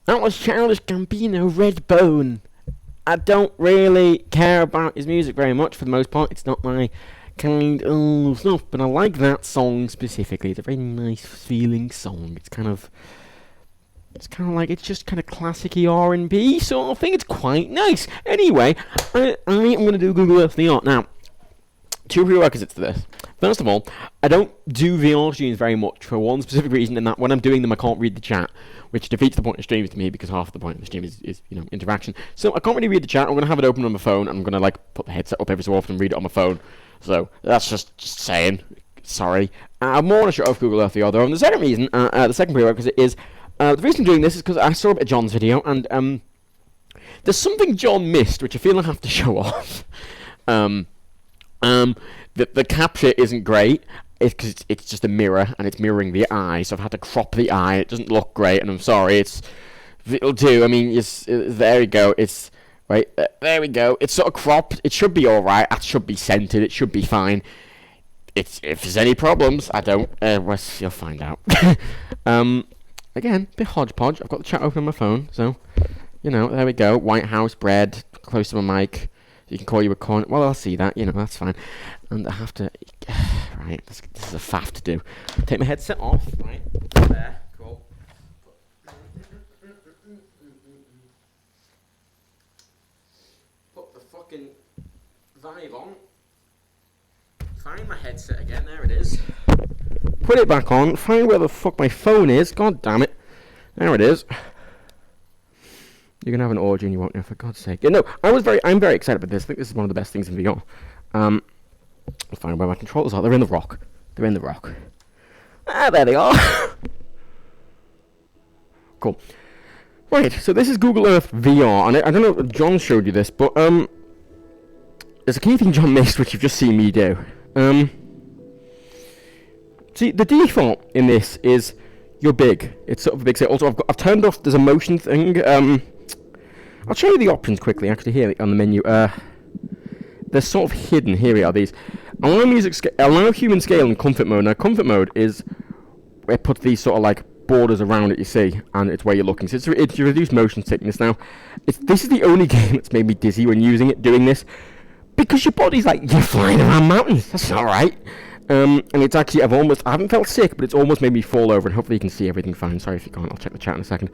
That was Childish Gambino, Redbone. I don't really care about his music very much for the most part. It's not my kind of stuff, but I like that song specifically. It's a very nice feeling song. It's kind of like, it's just kind of classic-y R&B sort of thing. It's quite nice. Anyway, I am going to do Google Earth VR. Now, two prerequisites to this. First of all, I don't do VR streams very much for one specific reason, and that when I'm doing them, I can't read the chat, which defeats the point of streams to me, because half the point of the stream is interaction. So I can't really read the chat. I'm going to have it open on my phone, and I'm going to like put the headset up every so often and read it on my phone. So that's just saying. Sorry. I'm more on a show of Google Earth VR, though. And the second reason, the second prerequisite is, the reason I'm doing this is because I saw a bit of John's video, and there's something John missed, which I feel I have to show off. The capture isn't great. It's because it's just a mirror, and it's mirroring the eye, so I've had to crop the eye. It doesn't look great, and I'm sorry. It'll do. I mean, there we go. It's right. There we go. It's sort of cropped. It should be all right. It should be centered. It should be fine. If there's any problems, I don't. You'll find out. Again, a bit hodgepodge. I've got the chat open on my phone, so there we go. White House bread, close to my mic. You can call you a con. Well, I'll see that. That's fine. And I have to. Right, this is a faff to do. Take my headset off. Right there. Cool. Put the fucking vibe on. Find my headset again. There it is. Put it back on. Find where the fuck my phone is. God damn it. There it is. You're gonna have an orgy and you won't know, for God's sake. Yeah, no, I'm very excited about this. I think this is one of the best things in VR. I'll find where my controllers are. They're in the rock. Ah, there they are. Cool. Right, so this is Google Earth VR, and I don't know if John showed you this, but there's a key thing John missed, which you've just seen me do. See, the default in this is you're big. It's sort of a big set. Also, I've turned off. There's a motion thing. I'll show you the options quickly. Actually, here on the menu. They're sort of hidden. Here we are. These. Allow human scale and comfort mode. Now, comfort mode is where it puts these sort of like borders around it. You see, and it's where you're looking. So it's reduced motion sickness. Now, this is the only game that's made me dizzy when doing this, because your body's like you're flying around mountains. That's all right. And it's actually, I haven't felt sick, but it's almost made me fall over, and hopefully you can see everything fine. Sorry if you can't, I'll check the chat in a second.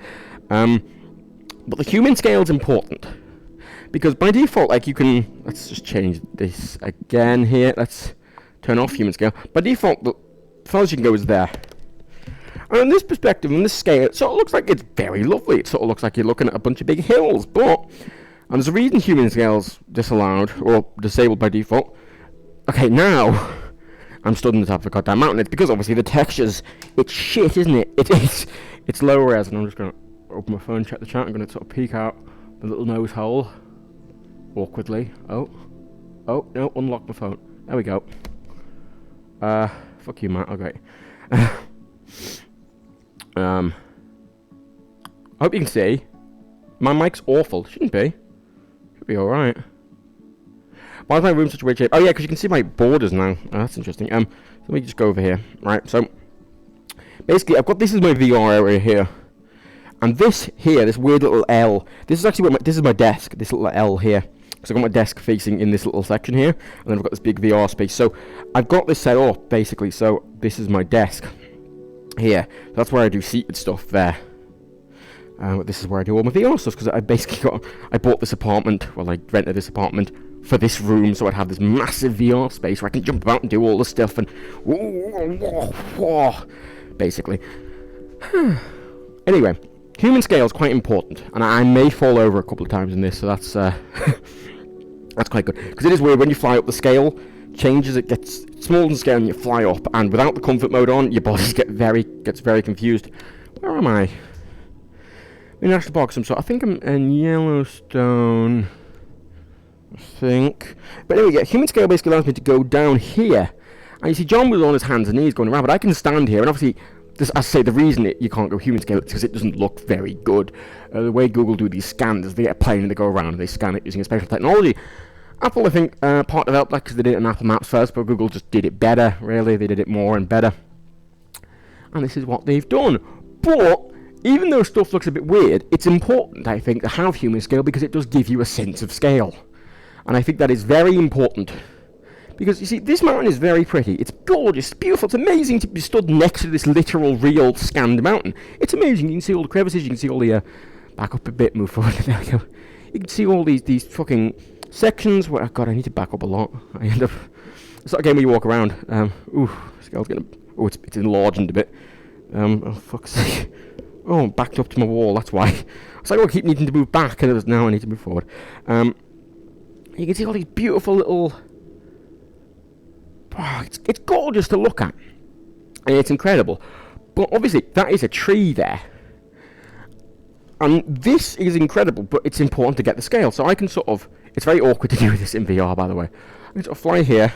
But the human scale is important, because by default, like let's just change this again here. Let's turn off human scale. By default, the farthest you can go is there. And in this perspective, in this scale, it sort of looks like it's very lovely. It sort of looks like you're looking at a bunch of big hills, and there's a reason human scale's disallowed, or disabled by default. Okay, now I'm stood on the top of a goddamn mountain. It's because obviously the textures, it's shit, isn't it? It's low res, and I'm just going to open my phone, check the chat. I'm going to sort of peek out the little nose hole awkwardly. Oh no, unlock my phone. There we go. Fuck you, Matt. Oh, great. I hope you can see. My mic's awful. Shouldn't be. Should be alright. Why is my room such a weird shape? Oh yeah, because you can see my borders now. Oh, that's interesting. Let me just go over here. Right, so basically this is my VR area here. And this weird little L, this is actually this is my desk, this little L here. So I've got my desk facing in this little section here, and then I've got this big VR space. So I've got this set up, basically, so this is my desk here. That's where I do seated stuff there. This is where I do all my VR stuff, because I bought this apartment, well, I rented this apartment for this room, so I'd have this massive VR space where I can jump about and do all the stuff, and basically. Anyway, human scale is quite important, and I may fall over a couple of times in this, so that's that's quite good, because it is weird when you fly up. The scale changes; it gets smaller than scale, and you fly up, and without the comfort mode on, your body gets very confused. Where am I? In National Park, some sort. I think I'm in Yellowstone. I think. But anyway, yeah, human scale basically allows me to go down here. And you see, John was on his hands and knees going around, but I can stand here, and obviously, I say the reason you can't go human scale is because it doesn't look very good. The way Google do these scans is they get a plane and they go around and they scan it using a special technology. Apple, I think, part developed that because they did it in Apple Maps first, but Google just did it better, really. They did it more and better. And this is what they've done. But even though stuff looks a bit weird, it's important, I think, to have human scale because it does give you a sense of scale. And I think that is very important. Because, you see, this mountain is very pretty. It's gorgeous, it's beautiful, it's amazing to be stood next to this literal, real, scanned mountain. It's amazing. You can see all the crevices, you can see all the... back up a bit, move forward. There we go. You can see all these fucking sections where... Oh, God, I need to back up a lot. I end up... It's not a game where you walk around. Ooh, scale's gonna... Oh, it's enlarged a bit. Oh, fuck's sake. Oh, I'm backed up to my wall, that's why. It's like, oh, I keep needing to move back, and now I need to move forward. You can see all these beautiful little... Oh, it's gorgeous to look at. And it's incredible. But obviously, that is a tree there. And this is incredible, but it's important to get the scale. So I can sort of... It's very awkward to do this in VR, by the way. I can sort of fly here.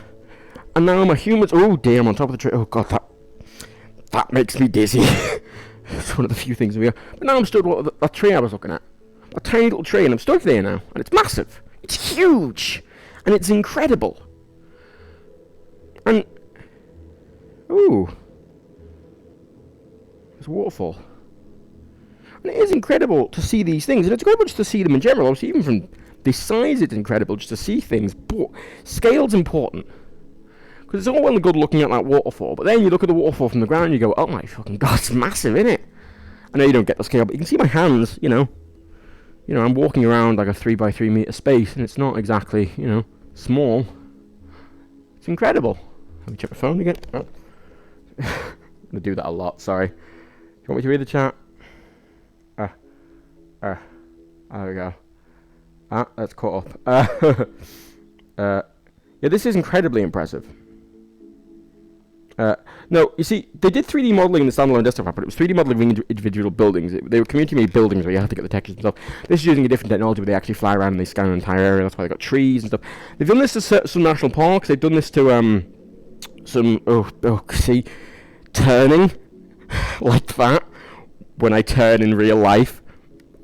And now I'm a human... Oh, dear, I'm on top of the tree. Oh, God, that makes me dizzy. It's one of the few things in VR. But now I'm stood at that tree I was looking at. A tiny little tree, and I'm stuck there now. And it's massive. It's huge. And it's incredible. And... Ooh. There's a waterfall. And it is incredible to see these things, and it's incredible just to see them in general. Obviously, even from this size, it's incredible just to see things. But scale's important. Because it's all well and good looking at that waterfall, but then you look at the waterfall from the ground and you go, oh my fucking God, it's massive, isn't it? I know you don't get the scale, but you can see my hands, you know. You know, I'm walking around like a 3x3 meter space, and it's not exactly, you know, small. It's incredible. Let me check my phone again. Oh. I'm going to do that a lot, sorry. Do you want me to read the chat? There we go. That's caught up. Yeah, this is incredibly impressive. No, you see, they did 3D modeling in the standalone desktop app, but it was 3D modeling individual buildings. They were community-made buildings where you had to get the textures and stuff. This is using a different technology where they actually fly around and they scan an entire area. That's why they got trees and stuff. They've done this to some national parks. They've done this to see, turning like that. When I turn in real life,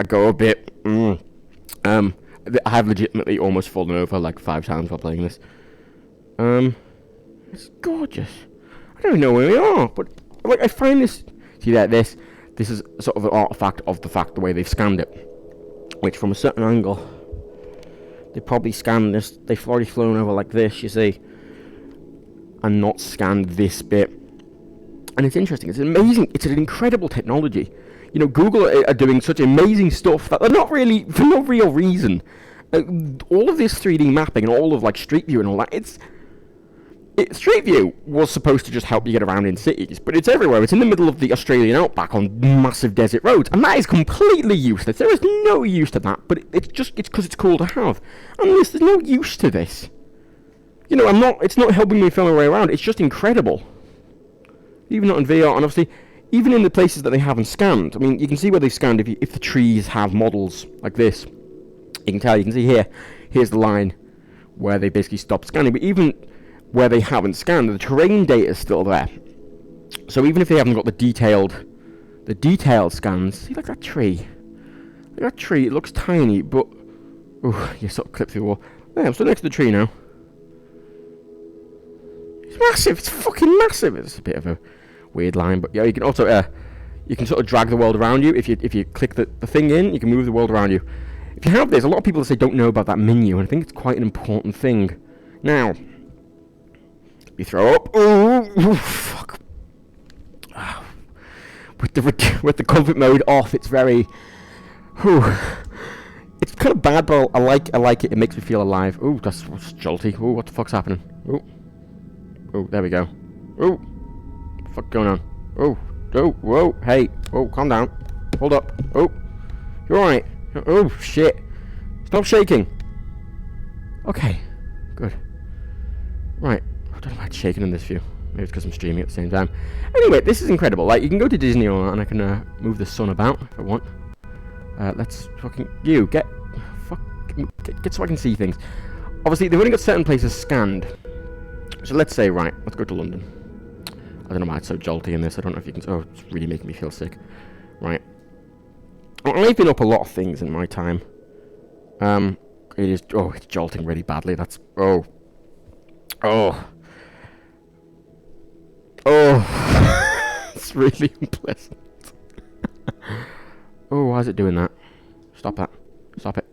I go a bit. I have legitimately almost fallen over like 5 times while playing this. It's gorgeous. I don't even know where we are, but like I find this. See that this is sort of an artifact of the way they've scanned it, which from a certain angle, they probably scanned this. They've already flown over like this, you see, and not scanned this bit. And it's interesting. It's amazing. It's an incredible technology. You know, Google are doing such amazing stuff that they're not really for no real reason. All of this 3D mapping and all of like Street View and all that. Street View was supposed to just help you get around in cities, but it's everywhere. It's in the middle of the Australian outback on massive desert roads, and that is completely useless. There is no use to that, but it's because it's cool to have. And there's no use to this. You know, it's not helping me film my way around. It's just incredible. Even not in VR, and obviously, even in the places that they haven't scanned. I mean, you can see where they've scanned if the trees have models like this. You can tell. You can see here. Here's the line where they basically stopped scanning, but even where they haven't scanned, the terrain data is still there. So even if they haven't got the detailed scans, see like that tree. Like that tree, it looks tiny, but you sort of clip through the wall. Yeah, I'm still next to the tree now. It's massive. It's fucking massive. It's a bit of a weird line, but yeah, you can also you can sort of drag the world around you. If you click the thing in, you can move the world around you. If you have this, a lot of people say don't know about that menu, and I think it's quite an important thing. Now, you throw up. Ooh, fuck. With the comfort mode off, it's very. It's kind of bad, but I like it. It makes me feel alive. Ooh, that's jolty. Ooh, what the fuck's happening? Ooh, there we go. Ooh, what the fuck going on? Whoa, hey, calm down. Hold up. You're alright. Oh shit! Stop shaking. Okay, good. Right. I don't know why it's shaking in this view. Maybe it's because I'm streaming at the same time. Anyway, this is incredible. Like, you can go to Disney and I can move the sun about if I want. Let's fucking... Get so I can see things. Obviously, they've only got certain places scanned. So let's say, right, let's go to London. I don't know why it's so jolty in this. I don't know if you can... Oh, it's really making me feel sick. Right. I've been up a lot of things in my time. It is... Oh, it's jolting really badly. That's... Oh. It's really unpleasant. Oh, why is it doing that? Stop that. Stop it.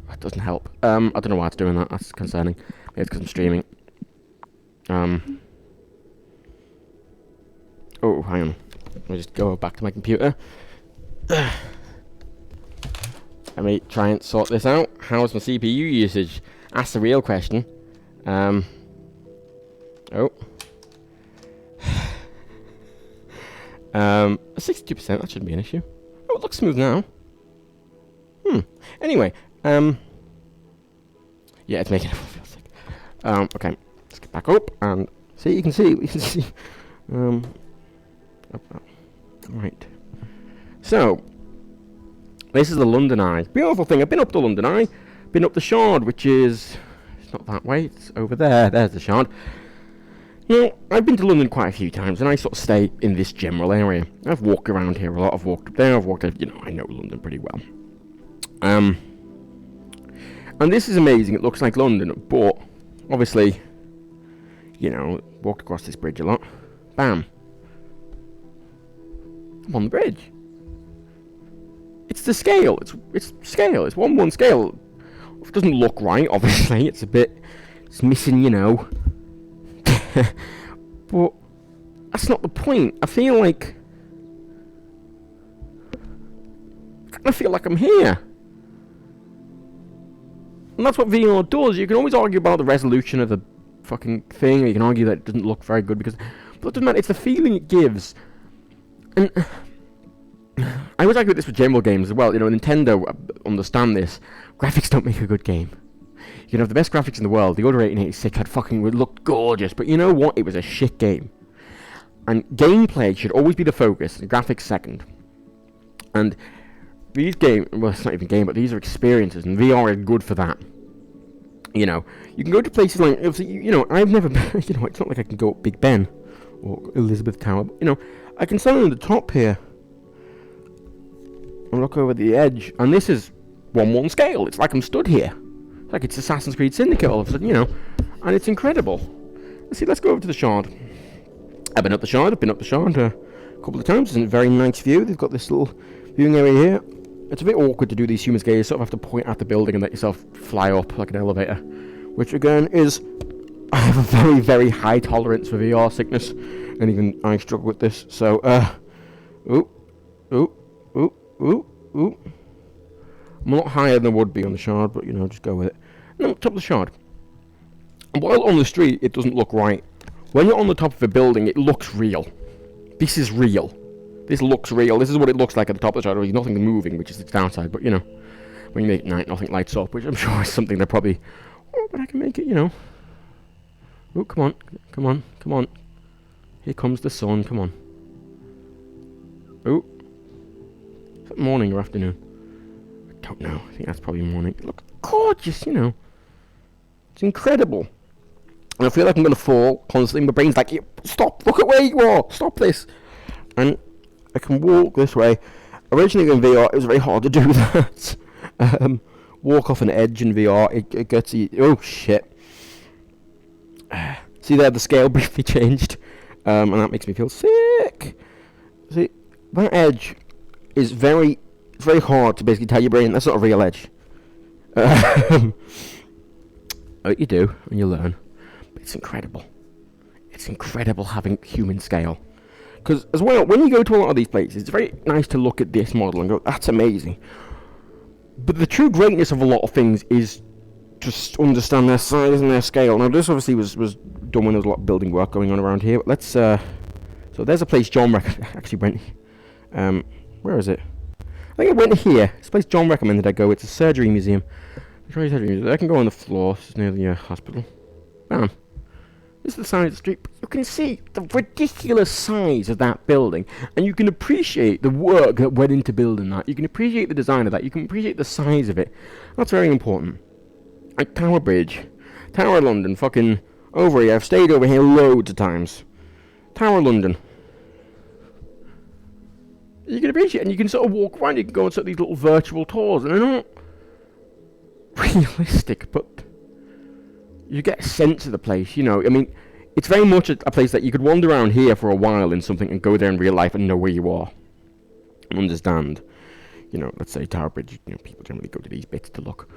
That doesn't help. I don't know why it's doing that. That's concerning. Maybe it's because I'm streaming. Oh, hang on. Let me just go back to my computer. Let me try and sort this out. How's my CPU usage? That's the real question. Oh. 62%, that shouldn't be an issue. Oh, it looks smooth now. Anyway, yeah, it's making everyone feel sick. Okay, let's get back up and see, you can see. Right. So, this is the London Eye. Beautiful thing. I've been up the London Eye. Been up the Shard, which is... It's not that way. It's over there. There's the Shard. You know, I've been to London quite a few times, and I sort of stay in this general area. I've walked around here a lot. I've walked up there. I've walked... You know, I know London pretty well. And this is amazing. It looks like London, but obviously, you know, walked across this bridge a lot. Bam. I'm on the bridge. It's the scale. It's scale. It's 1:1 scale. It doesn't look right, obviously. It's missing, you know. But that's not the point. I feel like I'm here. And that's what VR does. You can always argue about the resolution of the fucking thing, or you can argue that it doesn't look very good but it doesn't matter. It's the feeling it gives. And I always argue with this with general games as well. You know, Nintendo understand this. Graphics don't make a good game. You can have the best graphics in the world. The Order 1886 would look gorgeous, but you know what? It was a shit game. And gameplay should always be the focus, and graphics second. And these games, well, it's not even game, but these are experiences, and VR is good for that. You know, you can go to places like, you know, I've never been, you know, it's not like I can go up Big Ben or Elizabeth Tower, but, you know, I can stand on the top here and look over the edge, and this is 1:1 scale. It's like I'm stood here. It's like it's Assassin's Creed Syndicate all of a sudden, you know, and it's incredible. Let's go over to the Shard. I've been up the Shard a couple of times. It's a very nice view. They've got this little viewing area here. It's a bit awkward to do these human scales. You sort of have to point at the building and let yourself fly up like an elevator, which again is, I have a very, very high tolerance for VR sickness, and even I struggle with this. So, I'm a lot higher than I would be on the Shard, but you know, just go with it. And I'm top of the Shard. And while on the street, it doesn't look right. When you're on the top of a building, it looks real. This is real. This looks real. This is what it looks like at the top of the Shard. There's nothing moving, which is its downside. But you know, when you make it night, nothing lights up, which I'm sure is something they're probably. Oh, but I can make it, you know. Oh, come on, come on, come on. Here comes the sun. Come on. Oh, is that morning or afternoon? I don't know. I think that's probably morning. Look, gorgeous, you know. It's incredible. And I feel like I'm going to fall constantly. My brain's like, stop, look at where you are, stop this. And I can walk this way. Originally in VR, it was very hard to do that. Walk off an edge in VR, it gets you, oh shit. See there, the scale briefly changed. And that makes me feel sick. See, that edge is very hard to basically tell your brain that's not a real edge. What you do, and you learn. But it's incredible. It's incredible having human scale. Because, as well, when you go to a lot of these places, it's very nice to look at this model and go, that's amazing. But the true greatness of a lot of things is just understand their size and their scale. Now, this obviously was done when there was a lot of building work going on around here. But let's, so there's a place John actually went, where is it? I think I went here. This place John recommended I go. It's a surgery museum. I can go on the floor. It's near the hospital. Bam. This is the side of the street. But you can see the ridiculous size of that building. And you can appreciate the work that went into building that. You can appreciate the design of that. You can appreciate the size of it. That's very important. Like Tower Bridge. Tower London. Fucking over here. I've stayed over here loads of times. Tower London. You can appreciate it, and you can sort of walk around, you can go on sort of these little virtual tours, and they're not realistic, but you get a sense of the place, you know. I mean, it's very much a place that you could wander around here for a while in something and go there in real life and know where you are and understand. You know, let's say Tower Bridge, you know, people generally go to these bits to look.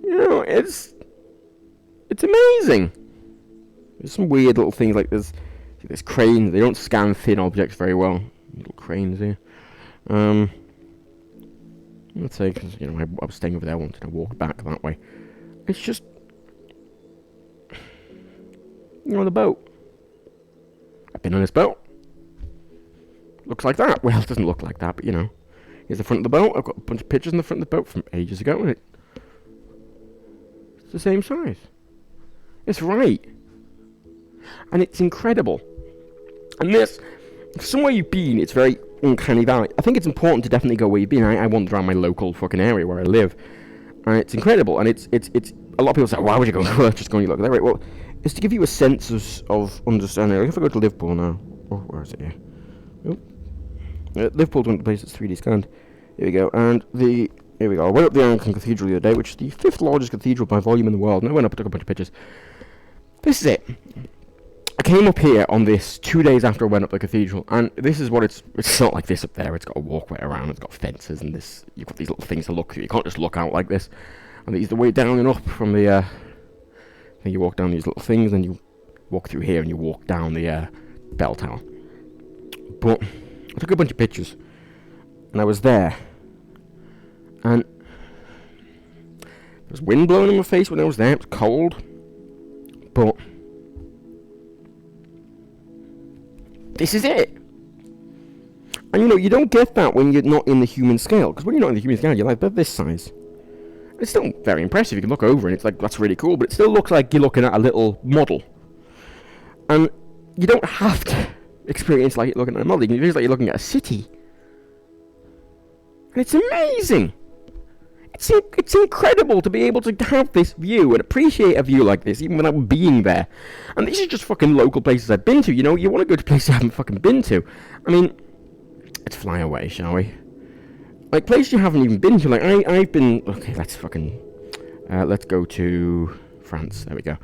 You know, it's amazing. There's some weird little things like there's cranes. They don't scan thin objects very well. Little cranes here. Let's say, because, you know, I was staying over there once and I walked back that way. It's just, you know, the boat. I've been on this boat. Looks like that. Well, it doesn't look like that, but, you know. Here's the front of the boat. I've got a bunch of pictures in the front of the boat from ages ago, and it's the same size. It's right. And it's incredible. And this, somewhere you've been, it's very uncanny valley. I think it's important to definitely go where you've been. I wander around my local fucking area where I live. And it's incredible. And it's a lot of people say, why would you go just go and look there? Right, well, it's to give you a sense of understanding. If I go to Liverpool now. Oh, where is it here? Oh. Liverpool's one of the places that's 3D scanned. Here we go. And here we go. I went up the Anglican Cathedral the other day, which is the 5th largest cathedral by volume in the world. And I went up and took a bunch of pictures. This is it. I came up here on this 2 days after I went up the cathedral, and this is what it's not like this up there. It's got a walkway around, it's got fences, and you've got these little things to look through. You can't just look out like this. And these are the way down and up from the, you walk down these little things, and you walk through here, and you walk down the, bell tower. But I took a bunch of pictures, and I was there, and there was wind blowing in my face when I was there. It was cold, but this is it. And you know, you don't get that when you're not in the human scale, because when you're not in the human scale, you're like, they're this size. It's still very impressive. You can look over and it's like, that's really cool, but it still looks like you're looking at a little model. And you don't have to experience like you're looking at a model. You can feel like you're looking at a city. And it's amazing. It's incredible to be able to have this view and appreciate a view like this, even without being there. And these are just fucking local places I've been to, you know? You want to go to places you haven't fucking been to. I mean, let's fly away, shall we? Like, places you haven't even been to. Like, I've been... Okay, let's fucking... let's go to France. There we go.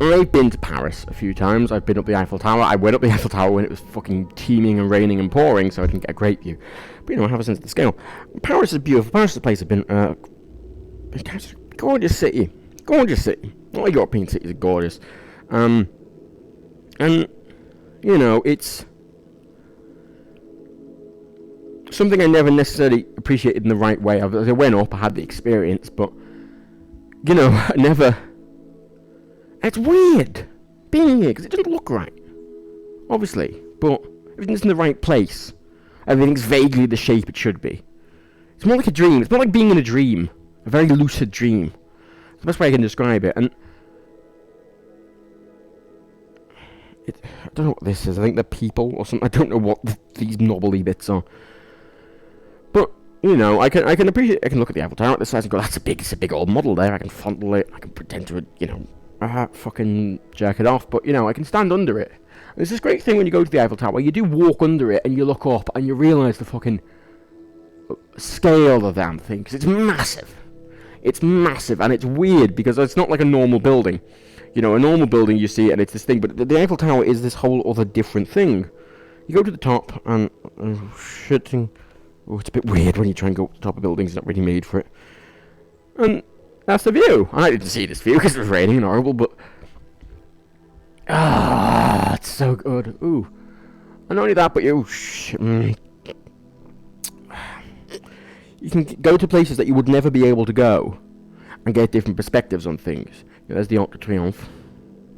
I've been to Paris a few times. I've been up the Eiffel Tower. I went up the Eiffel Tower when it was fucking teeming and raining and pouring, so I didn't get a great view. But, you know, I have a sense of the scale. Paris is beautiful. Paris is a place I've been... gorgeous city. Gorgeous city. All European cities are gorgeous. And, you know, it's something I never necessarily appreciated in the right way. As I went up, I had the experience, but, you know, I never... It's weird being here, because it doesn't look right, obviously, but everything's in the right place. Everything's vaguely the shape it should be. It's more like a dream. It's more like being in a dream. A very lucid dream. It's the best way I can describe it. And I don't know what this is. I think they're people or something. I don't know what these knobbly bits are. But, you know, I can appreciate... I can look at the Eiffel Tower at this size and go, it's a big old model there. I can fondle it. I can pretend to, you know... fucking jerk it off, but you know, I can stand under it. There's this great thing when you go to the Eiffel Tower, you do walk under it and you look up and you realise the fucking scale of the damn thing, because it's massive. It's massive, and it's weird because it's not like a normal building. You know, a normal building you see it and it's this thing, but the Eiffel Tower is this whole other different thing. You go to the top and it's a bit weird when you try and go up to the top of buildings. It's not really made for it. And that's the view. I didn't see this view because it was raining and horrible, but... it's so good. Ooh. And not only that, but you can go to places that you would never be able to go and get different perspectives on things. You know, there's the Arc de Triomphe.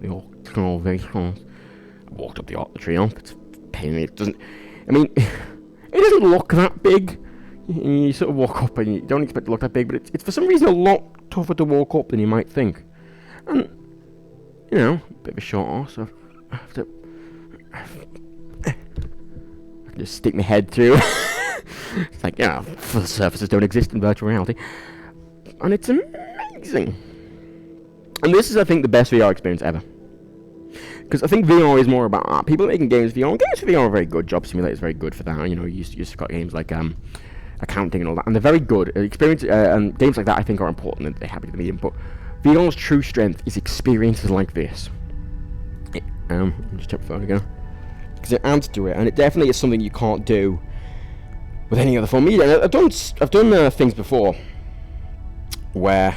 The Arc de Triomphe. I walked up the Arc de Triomphe. It's pain. It doesn't... I mean, it doesn't look that big. You sort of walk up and you don't expect it to look that big, but it's for some reason a lot tougher to walk up than you might think. And, you know, a bit of a short arse, so I have to... I can just stick my head through. It's like, yeah, full surfaces don't exist in virtual reality. And it's amazing. And this is, I think, the best VR experience ever. Because I think VR is more about art. People making games VR. Games for VR are very good. Job Simulator is very good for that. You know, you've got games like accounting and all that, and they're very good. Experience and games like that I think are important, and they're happy to the medium. But VR's true strength is experiences like this. Let me just check my phone again, because it adds to it, and it definitely is something you can't do with any other form media. I've done things before where,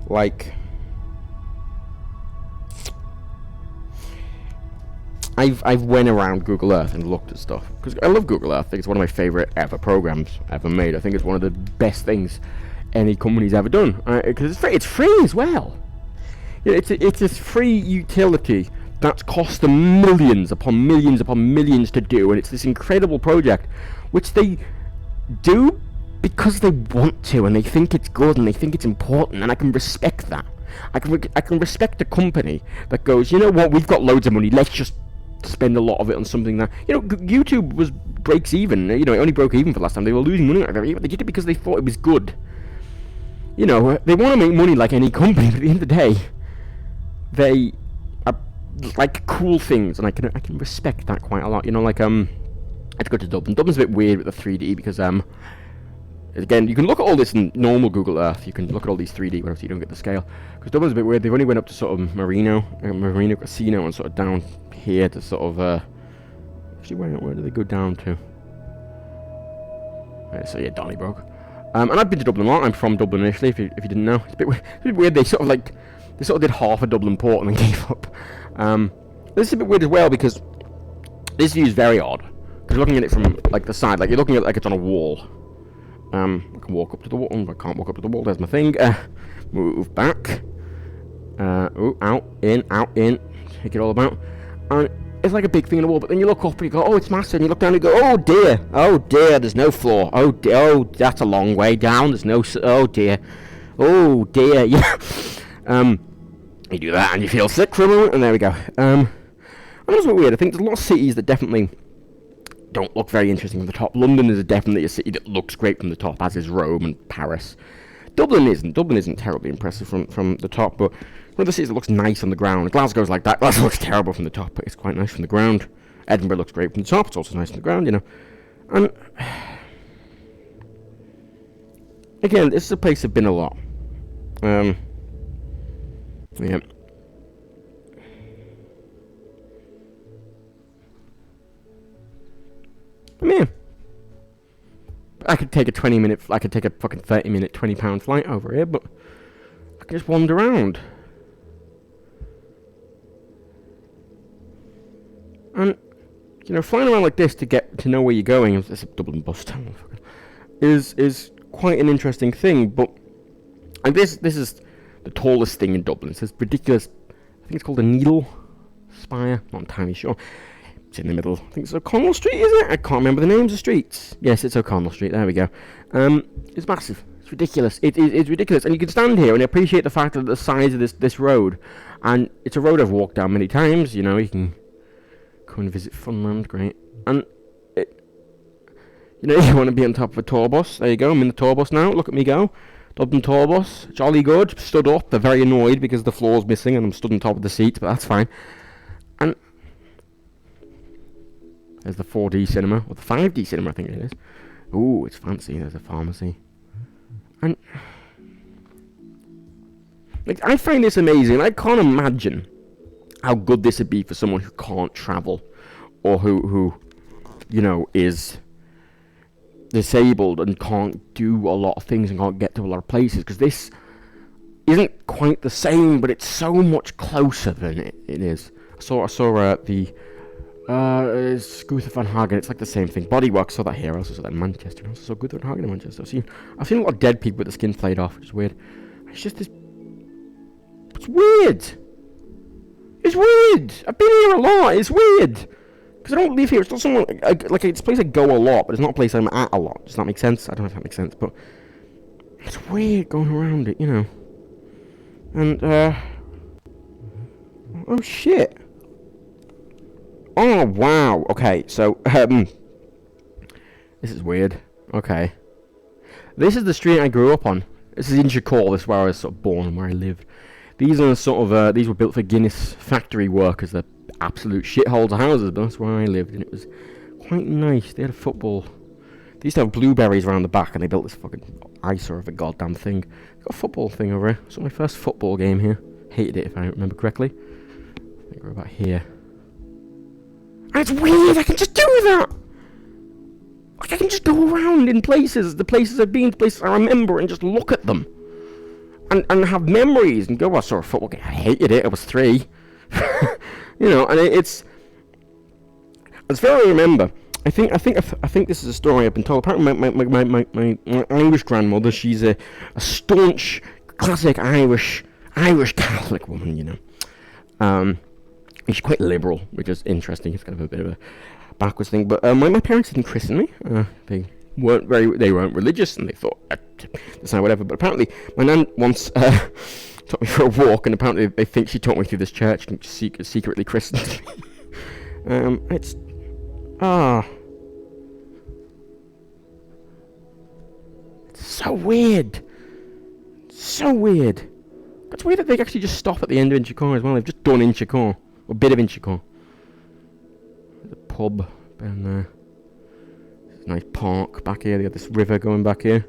like, I've went around Google Earth and looked at stuff, because I love Google Earth. I think it's one of my favorite ever programs ever made. I think it's one of the best things any company's ever done, because it's free as well. Yeah, it's a free utility that's cost them millions upon millions upon millions to do, and it's this incredible project which they do because they want to, and they think it's good, and they think it's important, and I can respect that. I can respect a company that goes, you know what, we've got loads of money, let's just spend a lot of it on something that, you know, YouTube breaks even. You know, it only broke even for last time. They were losing money. They did it because they thought it was good. You know, they want to make money like any company, but at the end of the day, they are like cool things, and I can respect that quite a lot. You know, like I had to go to Dublin. Dublin's a bit weird with the 3D because again, you can look at all this in normal Google Earth. You can look at all these 3D, but obviously you don't get the scale. Because Dublin's a bit weird. They've only went up to sort of Marino Casino, and sort of down here to sort of actually where do they go down to? So yeah, Donnybrook. And I've been to Dublin a lot. I'm from Dublin initially. If you didn't know, it's a bit weird. They sort of did half a Dublin port and then gave up. This is a bit weird as well because this view is very odd. Because looking at it from like the side, like you're looking at it like it's on a wall. I can walk up to the wall. I can't walk up to the wall. There's my thing. Move back. Out, in. Take it all about. And it's like a big thing in the wall. But then you look up and you go, oh, it's massive. And you look down and you go, oh dear, there's no floor. Oh that's a long way down. There's no. Oh dear. Yeah. You do that and you feel sick for a moment, and there we go. And that's a bit weird. I think there's a lot of cities that definitely don't look very interesting from the top. London is definitely a city that looks great from the top, as is Rome and Paris. Dublin isn't terribly impressive from the top, but one of the cities that looks nice on the ground. Glasgow's like that. Glasgow looks terrible from the top, but it's quite nice from the ground. Edinburgh looks great from the top. It's also nice on the ground, you know. And again, this is a place I've been a lot. Yeah. I mean, I could take a 20-minute, I could take a fucking 30-minute, £20 flight over here, but I can just wander around. And, you know, flying around like this to get to know where you're going, it's a Dublin bus town, is quite an interesting thing, but, and this is the tallest thing in Dublin. It's this ridiculous, I think it's called a needle spire, not entirely sure. It's in the middle. I think it's O'Connell Street, isn't it? I can't remember the names of streets. Yes, it's O'Connell Street. There we go. It's massive. It's ridiculous. It's ridiculous. And you can stand here and appreciate the fact that the size of this road. And it's a road I've walked down many times. You know, you can come and visit Funland. Great. And, you know, you want to be on top of a tour bus. There you go. I'm in the tour bus now. Look at me go. Dublin tour bus. Jolly good. Stood up. They're very annoyed because the floor's missing and I'm stood on top of the seat, but that's fine. And there's the 4D cinema, or the 5D cinema, I think it is. Ooh, it's fancy. There's a pharmacy. And, like, I find this amazing. I can't imagine how good this would be for someone who can't travel, or who you know, is disabled and can't do a lot of things and can't get to a lot of places, because this isn't quite the same, but it's so much closer than it is. I saw the Gunther van Hagen. It's like the same thing. Bodywork, saw that here. I also saw that in Manchester. I also saw Gunther van Hagen in Manchester. I've seen a lot of dead people with the skin flayed off, which is weird. It's just this. It's weird. It's weird. I've been here a lot. It's weird because I don't live here. It's not somewhere like it's a place I go a lot, but it's not a place I'm at a lot. Does that make sense? I don't know if that makes sense, but it's weird going around it, you know. And oh shit. Oh, wow. Okay, so, this is weird. Okay. This is the street I grew up on. This is in Chicago. This is where I was sort of born and where I lived. These are sort of, these were built for Guinness factory workers. They're absolute shitholes of houses, but that's where I lived, and it was quite nice. They had They used to have blueberries around the back, and they built this fucking eyesore of a goddamn thing. Got a football thing over here. It's my first football game here. Hated it, if I remember correctly. I think we're about here. And it's weird, I can just do that! Like, I can just go around in places, the places I've been, places I remember, and just look at them. And have memories, and go, I saw a football game, I hated it, I was 3. You know, and it's... As far as I remember, I think this is a story I've been told. Apparently my Irish grandmother, she's a staunch, classic Irish Catholic woman, you know. And she's quite liberal, which is interesting. It's kind of a bit of a backwards thing. But my parents didn't christen me. They weren't religious, and they thought decide whatever. But apparently, my nan once took me for a walk, and apparently they think she took me through this church and secretly christened me. It's it's so weird. So weird. It's weird that they actually just stop at the end of Inchicore as well. They've just done Inchicore. Or a bit of Inchicore. There's a pub down there. There's a nice park back here. They got this river going back here.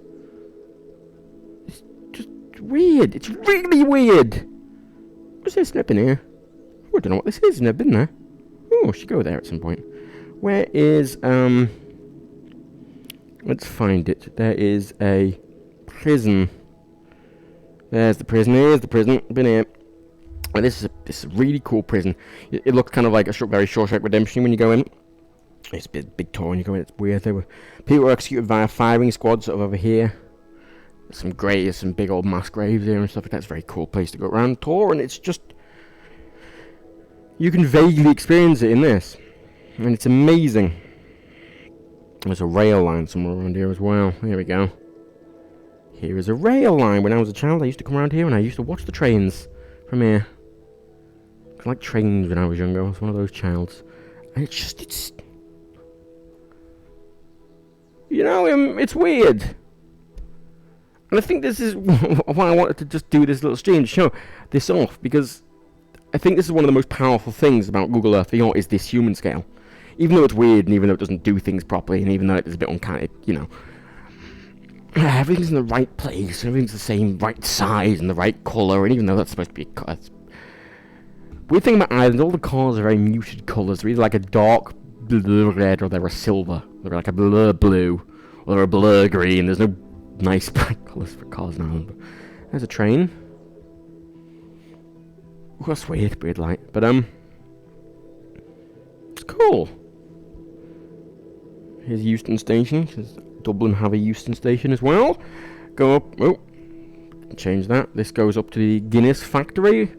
It's just weird. It's really weird. What's this up in here? Oh, I don't know what this is. I've never been there. Oh, I should go there at some point. Where is, let's find it. There is a prison. There's the prison. Here's the prison. Been here. And this is a really cool prison. It looks kind of like a very Shawshank Redemption when you go in. It's a big tour when you go in. It's weird. People were executed via firing squads sort of over here. There's some big old mass graves here and stuff like that. It's a very cool place to go around tour, and it's just... You can vaguely experience it in this. And it's amazing. There's a rail line somewhere around here as well. Here we go. Here is a rail line. When I was a child, I used to come around here and I used to watch the trains from here. I liked trains when I was younger. I was one of those childs. And it's... You know, it's weird. And I think this is why I wanted to just do this little stream to show this off, because I think this is one of the most powerful things about Google Earth VR is this human scale. Even though it's weird, and even though it doesn't do things properly, and even though it's a bit uncanny, you know, everything's in the right place, and everything's the same right size and the right colour, and even though that's supposed to be a weird thing about islands, all the colours are very muted colours. They're either like a dark blue red, or they're a silver. They're like a blur blue, or they're a blur green. There's no nice bright colours for cars in Ireland. But there's a train. Oh, that's weird light. But it's cool. Here's Euston Station, because Dublin have a Euston Station as well. Go up. Oh, change that. This goes up to the Guinness factory.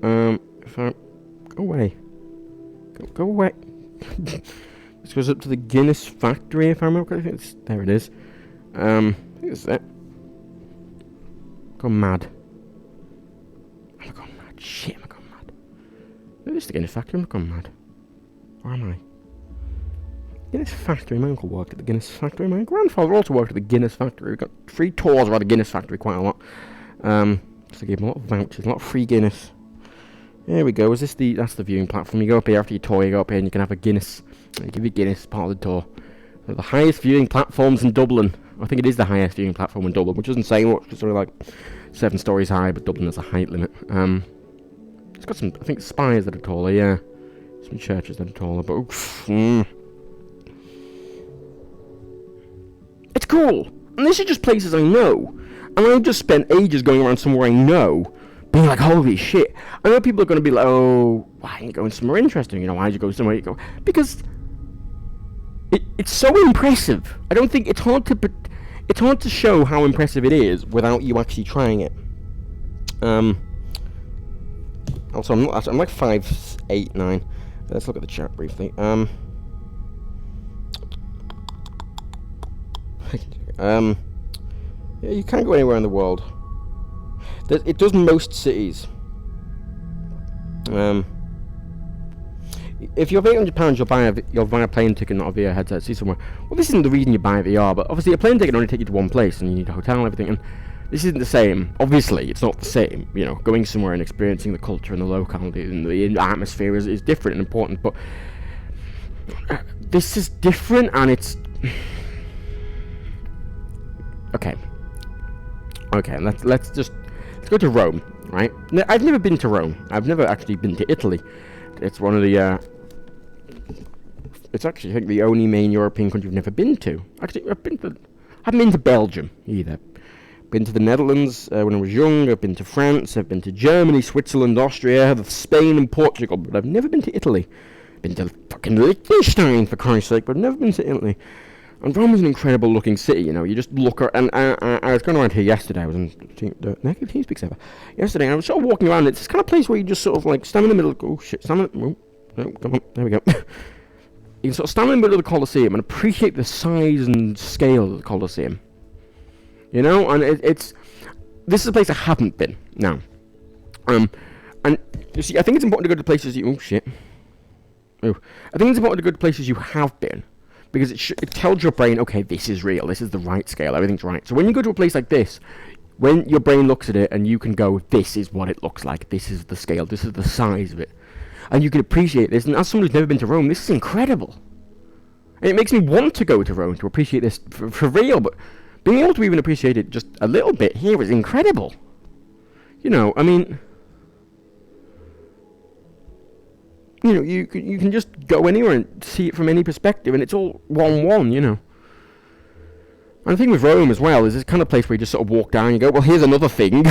If I go away, go away. This goes up to the Guinness factory. If I remember correctly, there it is. I think it's it. Gone mad. Am I gone mad? Shit, am I gone mad? Is this the Guinness factory? Am I gone mad? Or am I? Guinness factory. My uncle worked at the Guinness factory. My grandfather also worked at the Guinness factory. We got free tours around the Guinness factory quite a lot. So they gave him a lot of vouchers, a lot of free Guinness. There we go. That's the viewing platform. You go up here after your tour. You go up here and you can have a Guinness. They give you Guinness part of the tour. They're the highest viewing platforms in Dublin. I think it is the highest viewing platform in Dublin, which doesn't say much. It's sort of like 7 stories high, but Dublin has a height limit. It's got some, I think, spires that are taller. Yeah, some churches that are taller. But it's cool. And these are just places I know. And I've just spent ages going around somewhere I know, being like, holy shit. I know people are going to be like, oh, why aren't you going somewhere interesting? You know, why did you go somewhere you go? Because it's so impressive. I don't think it's hard to show how impressive it is without you actually trying it. Also, I'm like 5'8", 9. Let's look at the chat briefly. Yeah, you can't go anywhere in the world. It does most cities. If you're £800, you'll buy a plane ticket, not a VR headset. See somewhere. Well, this isn't the reason you buy VR, but obviously a plane ticket only take you to one place, and you need a hotel and everything. And this isn't the same. Obviously, it's not the same. You know, going somewhere and experiencing the culture and the locality and the atmosphere is different and important. But this is different, and it's okay. Okay, let's go to Rome, right? I've never been to Rome. I've never actually been to Italy. It's one of the it's actually, I think, the only main European country I've never been to. Actually, I haven't been to Belgium either. Been to the Netherlands when I was young. I've been to France. I've been to Germany, Switzerland, Austria, Spain, and Portugal. But I've never been to Italy. Been to fucking Liechtenstein, for Christ's sake, but I've never been to Italy. And Rome is an incredible looking city, you know. You just look around, and I was going around here yesterday. I was on Negative TeamSpeak server yesterday, and I was sort of walking around. It's this kind of place where you just sort of like stand in the middle. Oh shit! No, come on, there we go. You can sort of stand in the middle of the Colosseum and appreciate the size and scale of the Colosseum. You know, and this is a place I haven't been now. And you see, I think it's important to go to places you. Oh shit! Oh, I think it's important to go to places you have been. Because it tells your brain, okay, this is real, this is the right scale, everything's right. So when you go to a place like this, when your brain looks at it and you can go, this is what it looks like, this is the scale, this is the size of it, and you can appreciate this, and as someone who's never been to Rome, this is incredible. And it makes me want to go to Rome to appreciate this for real, but being able to even appreciate it just a little bit here is incredible. You know, I mean, you know, you can just go anywhere and see it from any perspective, and it's all one, you know. And the thing with Rome as well is this kind of place where you just sort of walk down and you go, well, here's another thing.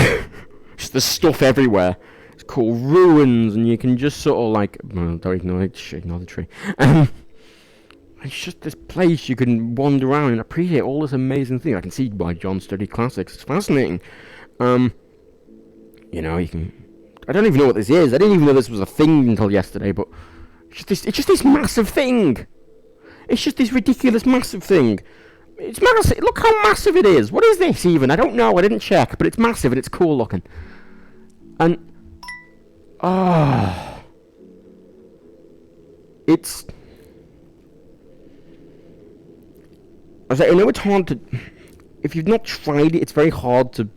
Just there's stuff everywhere. It's called ruins, and you can just sort of like, well, don't ignore the tree. It's just this place you can wander around and appreciate all this amazing thing. I can see why John studied classics. It's fascinating. You know, you can. I don't even know what this is. I didn't even know this was a thing until yesterday, but it's just this massive thing. It's just this ridiculous massive thing. It's massive. Look how massive it is. What is this even? I don't know. I didn't check, but it's massive and it's cool looking. And it's. I know it's hard to. If you've not tried it, it's very hard to.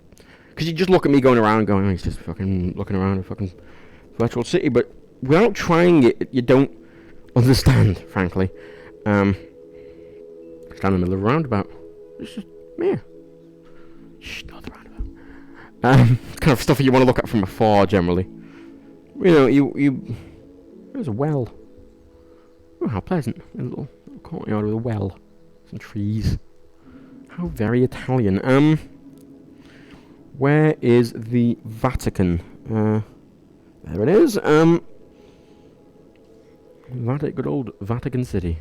Because you just look at me going around and going, oh, he's just fucking looking around a fucking virtual city. But without trying it, you don't understand, frankly. Stand in the middle of a roundabout. It's just, yeah. Shh, not the roundabout. Kind of stuff that you want to look at from afar, generally. You know, there's a well. Oh, how pleasant. A little courtyard with a well. Some trees. How very Italian. Where is the Vatican? There it is. Good old Vatican City.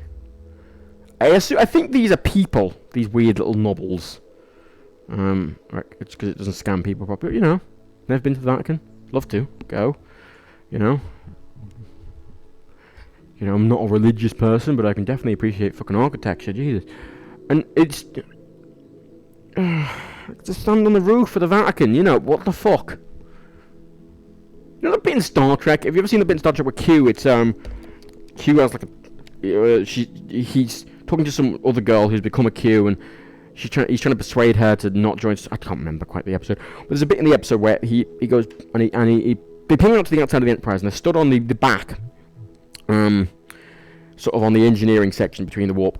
I think these are people. These weird little knobbles. It's because it doesn't scan people properly. You know, never been to the Vatican. Love to go. You know, I'm not a religious person, but I can definitely appreciate fucking architecture. Jesus, and it's. To stand on the roof of the Vatican, you know, what the fuck? You know the bit in Star Trek? Have you ever seen the bit in Star Trek with Q? It's, Q has like a, he's talking to some other girl who's become a Q, and he's trying to persuade her to not join, I can't remember quite the episode, but there's a bit in the episode where he goes, they ping out to the outside of the Enterprise, and they're stood on the back, sort of on the engineering section between the warp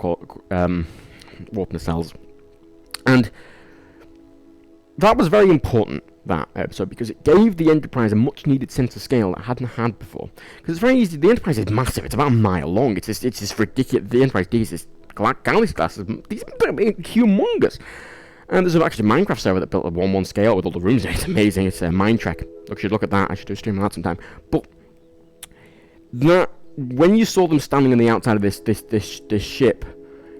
nacelles, and that was very important, that episode, because it gave the Enterprise a much-needed sense of scale that it hadn't had before. Because it's very easy, the Enterprise is massive, it's about a mile long, it's just ridiculous, the Enterprise D is this galaxy class, these are humongous. And there's actually a Minecraft server that built a 1:1 scale with all the rooms in it, it's amazing, it's a Mindtrek. You should look at that, I should do a stream on that sometime. But, that, when you saw them standing on the outside of this ship,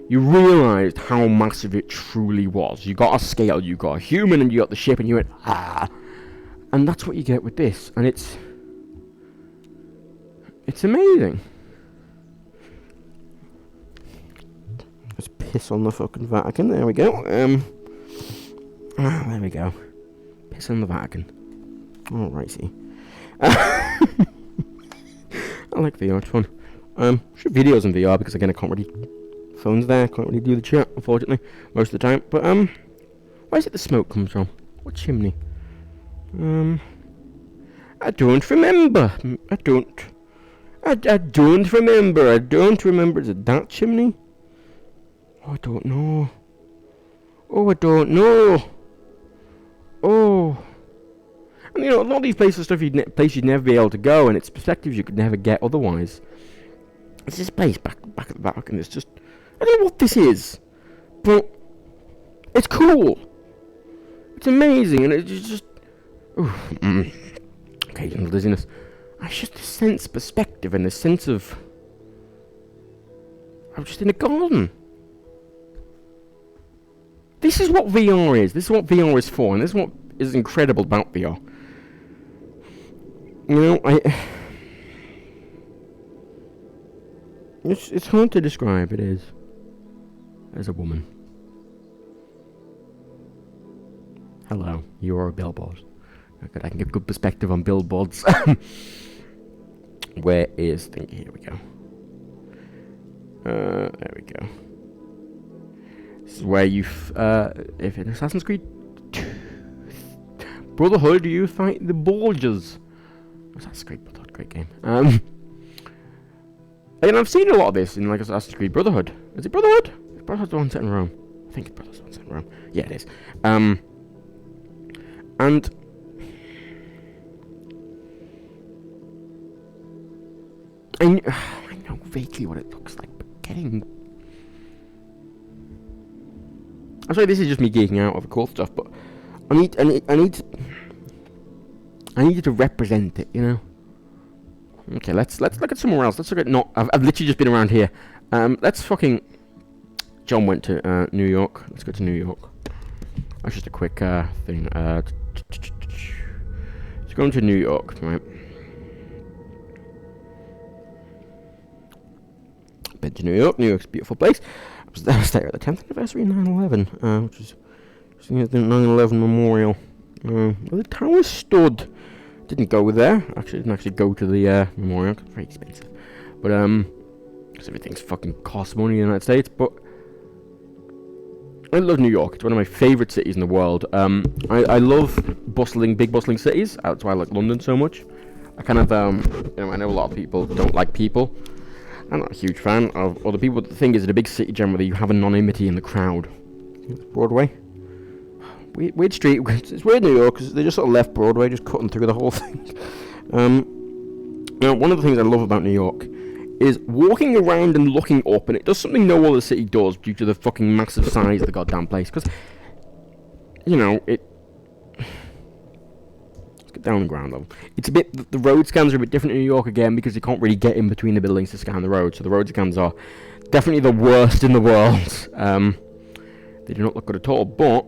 you realised how massive it truly was. You got a scale, you got a human, and you got the ship, and you went, ah. And that's what you get with this, and it's amazing. Let's piss on the fucking Vatican, there we go. There we go. Piss on the Vatican. Alrighty. I like VR, it's fun. Shoot videos in VR, because again, I can't really... Phone's there, can't really do the chat, unfortunately, most of the time. But, where is it the smoke comes from? What chimney? I don't remember. I don't remember. Is it that chimney? Oh, I don't know. Oh, I don't know. Oh. And you know, a lot of these places are stuff places you'd never be able to go, and it's perspectives you could never get otherwise. It's this place back at the back, and it's just, I don't know what this is, but it's cool. It's amazing, and it's just, occasional dizziness. It's just a sense of perspective and a sense of, I'm just in a garden. This is what VR is. This is what VR is for, and this is what is incredible about VR. You know, it's hard to describe. It is. As a woman. Hello, you are a billboard. Okay, I can give good perspective on billboards. Where is thingy? Here we go. There we go. This is where if in Assassin's Creed Brotherhood, you fight the Borgias. Assassin's Creed Brotherhood, great game. And I've seen a lot of this in like Assassin's Creed Brotherhood. Is it Brotherhood? Brotherhood's the one set in Rome. I think it's Brotherhood's the one set in Rome. Yeah, it is. And I know vaguely what it looks like, but getting. I'm sorry, this is just me geeking out over cool stuff, but I need you to represent it, you know. Okay, let's look at somewhere else. Let's look at I've literally just been around here. Let's fucking. John went to New York. Let's go to New York. That's just a quick thing. Let's go into New York, right? Been to New York. New York's a beautiful place. I was there at the 10th anniversary of 9/11, which is the 9/11 memorial. Where the tower stood. Didn't go there. Didn't actually go to the memorial. It's very expensive. But because everything's fucking costs money in the United States. But I love New York. It's one of my favourite cities in the world. I love big bustling cities. That's why I like London so much. I kind of, I know a lot of people don't like people. I'm not a huge fan of other people. But the thing is, in a big city generally, you have anonymity in the crowd. Broadway. Weird street. It's weird New York because they just sort of left Broadway, just cutting through the whole thing. One of the things I love about New York is walking around and looking up, and it does something no other city does due to the fucking massive size of the goddamn place. Because, let's get down on the ground level. It's a bit, the road scans are a bit different in New York again because you can't really get in between the buildings to scan the road. So the road scans are definitely the worst in the world. They do not look good at all, but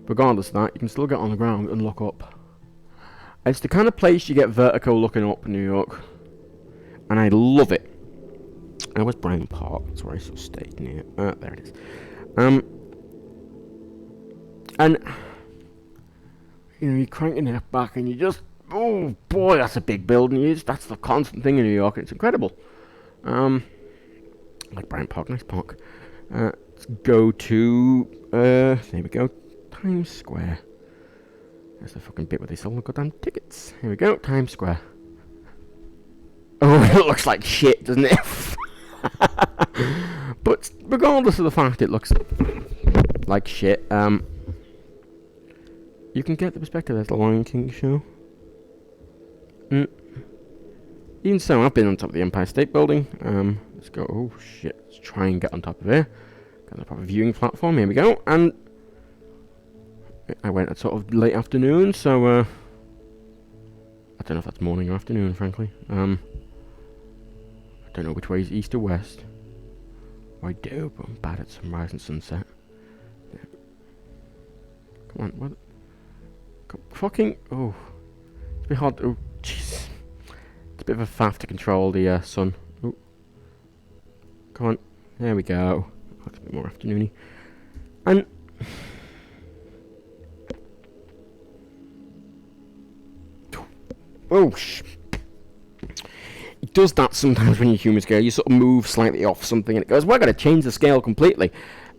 regardless of that, you can still get on the ground and look up. It's the kind of place you get vertigo looking up in New York, and I love it. Where's Bryant Park? That's where I sort of stayed near. There it is. And you're cranking it back, and you just, oh boy, that's a big building. That's the constant thing in New York. It's incredible. Like Bryant Park, nice park. Let's go to there we go. Times Square. There's the fucking bit where they sell the goddamn tickets. Here we go, Times Square. Oh, it looks like shit, doesn't it? But regardless of the fact it looks like shit, you can get the perspective. There's the Lion King show. Even so, I've been on top of the Empire State Building. Let's go. Oh shit! Let's try and get on top of here. Got the proper viewing platform. Here we go. And I went at sort of late afternoon, so I don't know if that's morning or afternoon, frankly. I don't know which way is east or west. Or I do, but I'm bad at sunrise and sunset. Yeah. Come on, what? Fucking, oh. It's a bit hard, oh, jeez. It's a bit of a faff to control the sun. Oh. Come on, there we go. Looks a bit more afternoony. And oh, it does that sometimes when you human scale. You sort of move slightly off something and it goes, well, I gotta change the scale completely.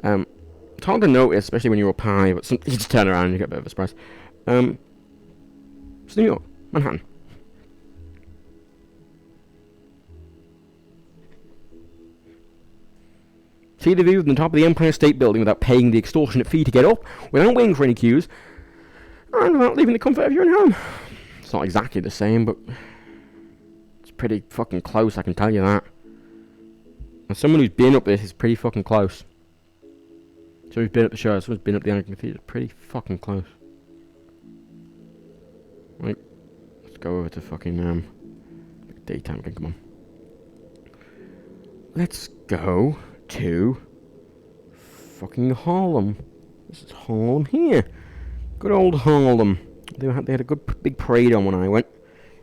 It's hard to notice, especially when you're up high, but you just turn around and you get a bit of a surprise. It's New York, Manhattan. See the view from the top of the Empire State Building without paying the extortionate fee to get up, without waiting for any queues, and without leaving the comfort of your own home. It's not exactly the same, but it's pretty fucking close, I can tell you that. As someone who's been up this, it's pretty fucking close. Someone who's been up the show, someone's been up the Anglican Cathedral, it's pretty fucking close. Right, let's go over to fucking, daytime again, come on. Let's go to fucking Harlem. This is Harlem here. Good old Harlem. They had a good big parade on when I went.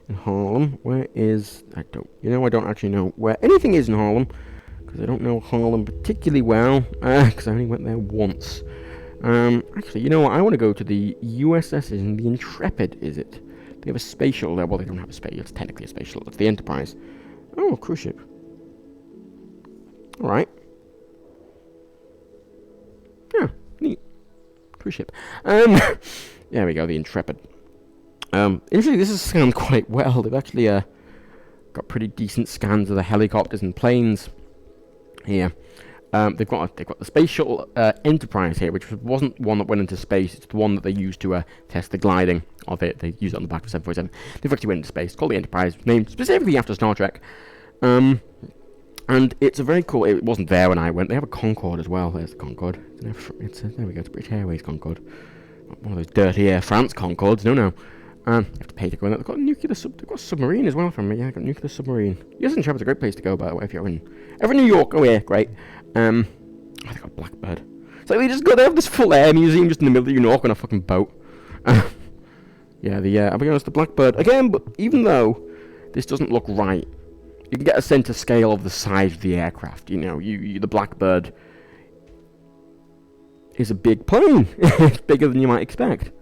In Harlem, where is... I don't actually know where anything is in Harlem. Because I don't know Harlem particularly well. Because I only went there once. Actually, you know what? I want to go to the USS in the Intrepid, is it? They have a space shuttle there. Well, they don't have a space. It's technically a space shuttle. It's the Enterprise. Oh, cruise ship. Alright. Yeah, neat. Cruise ship. There we go, the Intrepid. Interestingly, this is scanned quite well. They've actually got pretty decent scans of the helicopters and planes here. They've got the space shuttle Enterprise here, which wasn't one that went into space. It's the one that they used to test the gliding of it. They used it on the back of 747. They've actually went into space. It's called the Enterprise, named specifically after Star Trek. And it's a very cool... It wasn't there when I went. They have a Concorde as well. There's the Concorde. There we go. It's British Airways Concorde. One of those dirty Air France Concordes. No. You have to pay to go in there. They've got a they've got a submarine as well from me. Yeah, they've got a nuclear submarine. Yes, and Intrepid's a great place to go, by the way, if you're in New York. Oh, yeah, great. They've got Blackbird. So they just got... They have this full air museum just in the middle of New York on a fucking boat. Yeah, I'll be honest, the Blackbird... Again, but even though this doesn't look right, you can get a sense of scale of the size of the aircraft. You know, the Blackbird is a big plane. It's bigger than you might expect.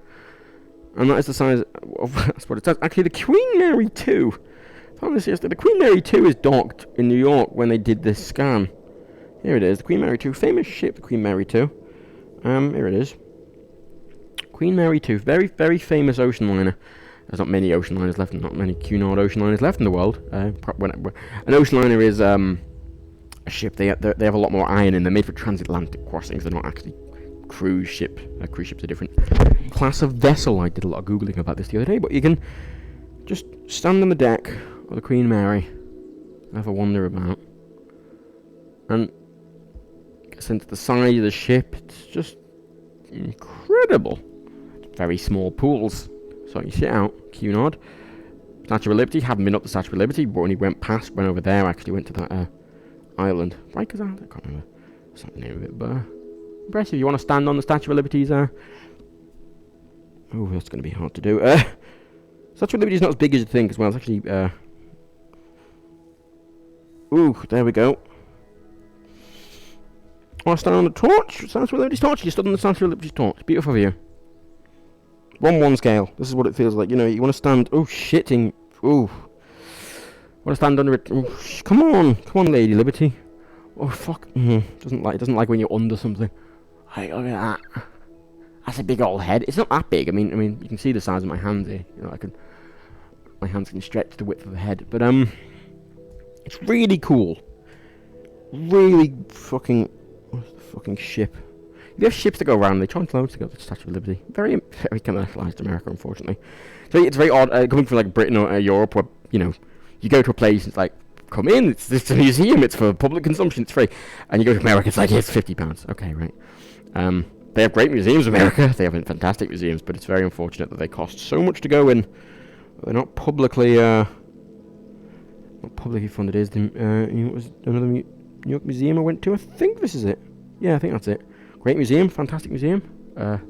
And that is the size of... That's what it says. Actually, the Queen Mary 2... I found this yesterday. The Queen Mary 2 is docked in New York when they did this scan. Here it is. The Queen Mary 2. Famous ship, the Queen Mary 2. Here it is. Queen Mary 2. Very, very famous ocean liner. There's not many ocean liners left, and not many Cunard ocean liners left in the world. An ocean liner is a ship. They have a lot more iron in. They're made for transatlantic crossings. They're not actually cruise ship. Cruise ships are a different class of vessel. I did a lot of googling about this the other day, but you can just stand on the deck of the Queen Mary, have a wander about, and get a sense of the size of the ship. It's just incredible. Very small pools. So you sit out, Cunard. Statue of Liberty, haven't been up the Statue of Liberty, but when he went over there, actually went to that island. Rikers Island? I can't remember. That's not the name of it, but impressive. You want to stand on the Statue of Liberty's oh, that's going to be hard to do. Statue of Liberty's not as big as you think as well. It's actually ooh, there we go. Want to stand on the torch? Statue of Liberty's torch? You stood on the Statue of Liberty's torch. Beautiful view. 1-1 scale. This is what it feels like. You know, you want to stand... Oh, shitting. Ooh. Want to stand under it. Oh, come on, Lady Liberty. Oh, fuck. It doesn't like when you're under something. Hey, look at that. That's a big old head. It's not that big. I mean, you can see the size of my hands here. You know, my hands can stretch the width of the head. But it's really cool. Really fucking... What's the fucking ship? They have ships that go around. They charge loads to go to the Statue of Liberty. Very, very commercialised America, unfortunately. So it's very odd coming from like Britain or Europe, where you know you go to a place, it's like, come in, it's a museum, it's for public consumption, it's free. And you go to America, it's like, it's £50. Okay, right. They have great museums in America. They have fantastic museums, but it's very unfortunate that they cost so much to go in. They're not publicly funded. Is the was another New York museum I went to? I think this is it. Yeah, I think that's it. Great museum, fantastic museum. Got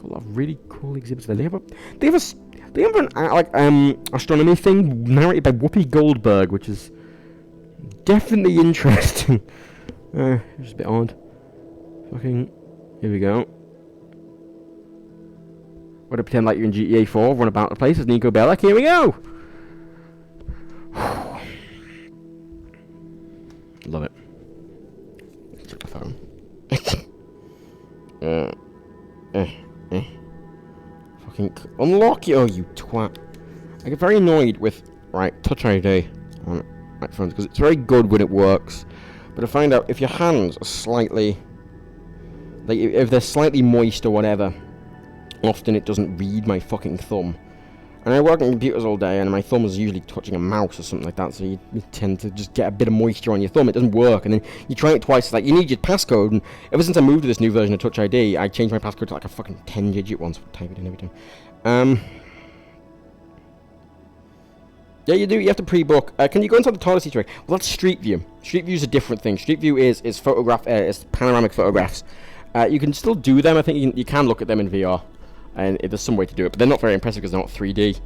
a lot of really cool exhibits there. They have an astronomy thing narrated by Whoopi Goldberg, which is definitely interesting. Just a bit odd. Fucking, here we go. Want to pretend like you're in GTA 4, run about the place as Nico Bellic. Here we go. Love it. Check my phone. Fucking unlock it, oh you twat. I get very annoyed with Touch ID on iPhones because it's very good when it works, But I find out if your hands are slightly, like if they're slightly moist or whatever, often it doesn't read my fucking thumb. And I work on computers all day, and my thumb is usually touching a mouse or something like that, so you tend to just get a bit of moisture on your thumb. It doesn't work, and then you try it twice. It's like, you need your passcode, and ever since I moved to this new version of Touch ID, I changed my passcode to like a fucking 10-digit one, so I type it in every time. Yeah, you have to pre-book. Can you go inside the toilet seat? Well, that's Street View. Street View is a different thing. Street View is is panoramic photographs. You can still do them. I think you can look at them in VR. And there's some way to do it, but they're not very impressive because they're not 3D.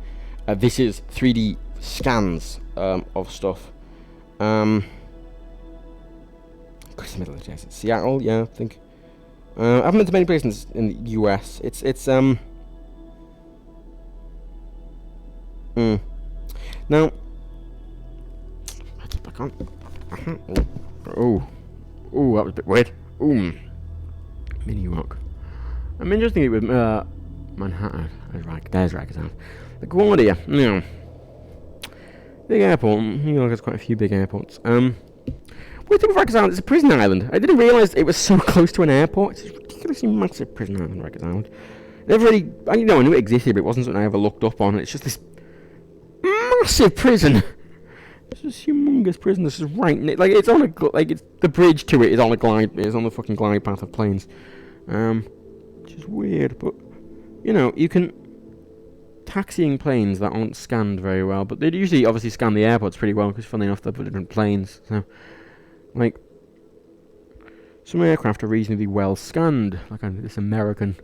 This is 3D scans of stuff. It's the middle of the desert. Seattle, yeah, I think. I haven't been to many places in the US. Now, I keep back on. Oh, that was a bit weird. Mini rock. I'm interested with Manhattan. There's Rikers Island. LaGuardia. No. Big airport. New York has quite a few big airports. What do you think of Rikers Island? It's a prison island. I didn't realise it was so close to an airport. It's a ridiculously massive prison island, Rikers Island. Never really. I knew it existed, but it wasn't something I ever looked up on. It's just this massive prison. It's this humongous prison. This is right. It's on a it's the bridge to it is on a glide. It's on the fucking glide path of planes. Which is weird, but you can taxiing planes that aren't scanned very well, but they usually obviously scan the airports pretty well because, funny enough, they're for different planes. So, like, some aircraft are reasonably well scanned. Like this American,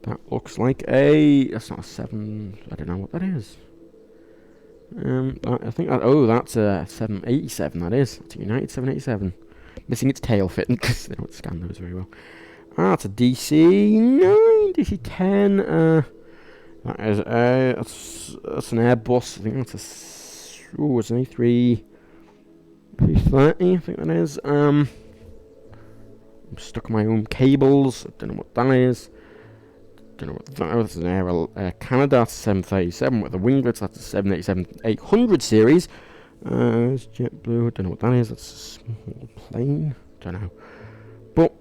that looks like that's not a 7. I don't know what that is. I think that's a 787. That is. It's a United 787, missing its tail fitting because they don't scan those very well. That's a DC-9, DC-10, that's an Airbus, I think that's it's an A330, I think that is. I'm stuck on my own cables, I don't know what that is. That's an Air Canada, that's a 737 with the winglets, that's a 787-800 series. It's JetBlue, I don't know what that is, that's a small plane, don't know. But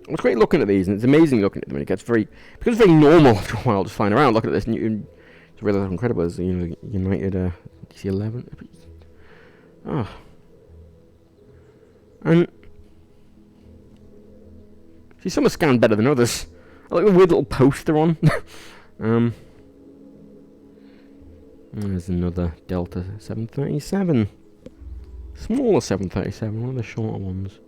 it's great looking at these, and it's amazing looking at them. It becomes very normal after a while, just flying around looking at this, and you realize how incredible it is. United DC-11. And see, some are scanned better than others. I like the weird little post they're on. There's another Delta 737, smaller 737, one of the shorter ones.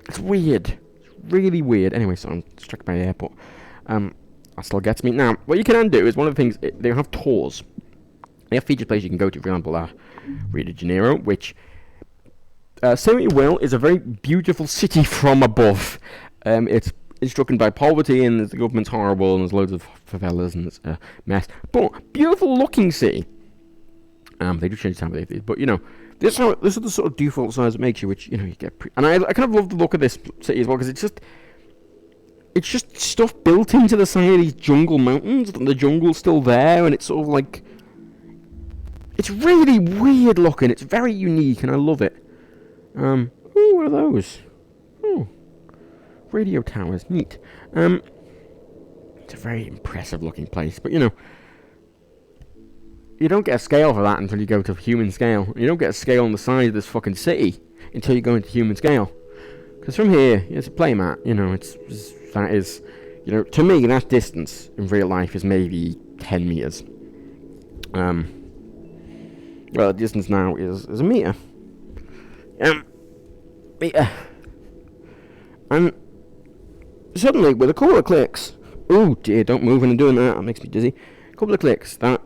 It's weird. It's really weird. Anyway, so I'm struck by the airport. That still gets me. Now, what you can do is one of the things, they have tours. They have featured places you can go to, for example, Rio de Janeiro, which, say what you will, is a very beautiful city from above. It's struck by poverty, and the government's horrible, and there's loads of favelas, and it's a mess. But, beautiful looking city. They do change the time of day, but this is the sort of default size it makes you, which you get. And I kind of love the look of this city as well, because it's just stuff built into the side of these jungle mountains, and the jungle's still there, and it's sort of like, it's really weird looking. It's very unique, and I love it. What are those? Oh, radio towers, neat. It's a very impressive looking place, but you don't get a scale for that until you go to human scale. You don't get a scale on the size of this fucking city until you go into human scale. Because from here, it's a playmat. That is, to me, that distance in real life is maybe 10 meters. Well, the distance now is a meter. Meter. And suddenly, with a couple of clicks, oh dear, don't move when I'm doing that. That makes me dizzy. A couple of clicks, that's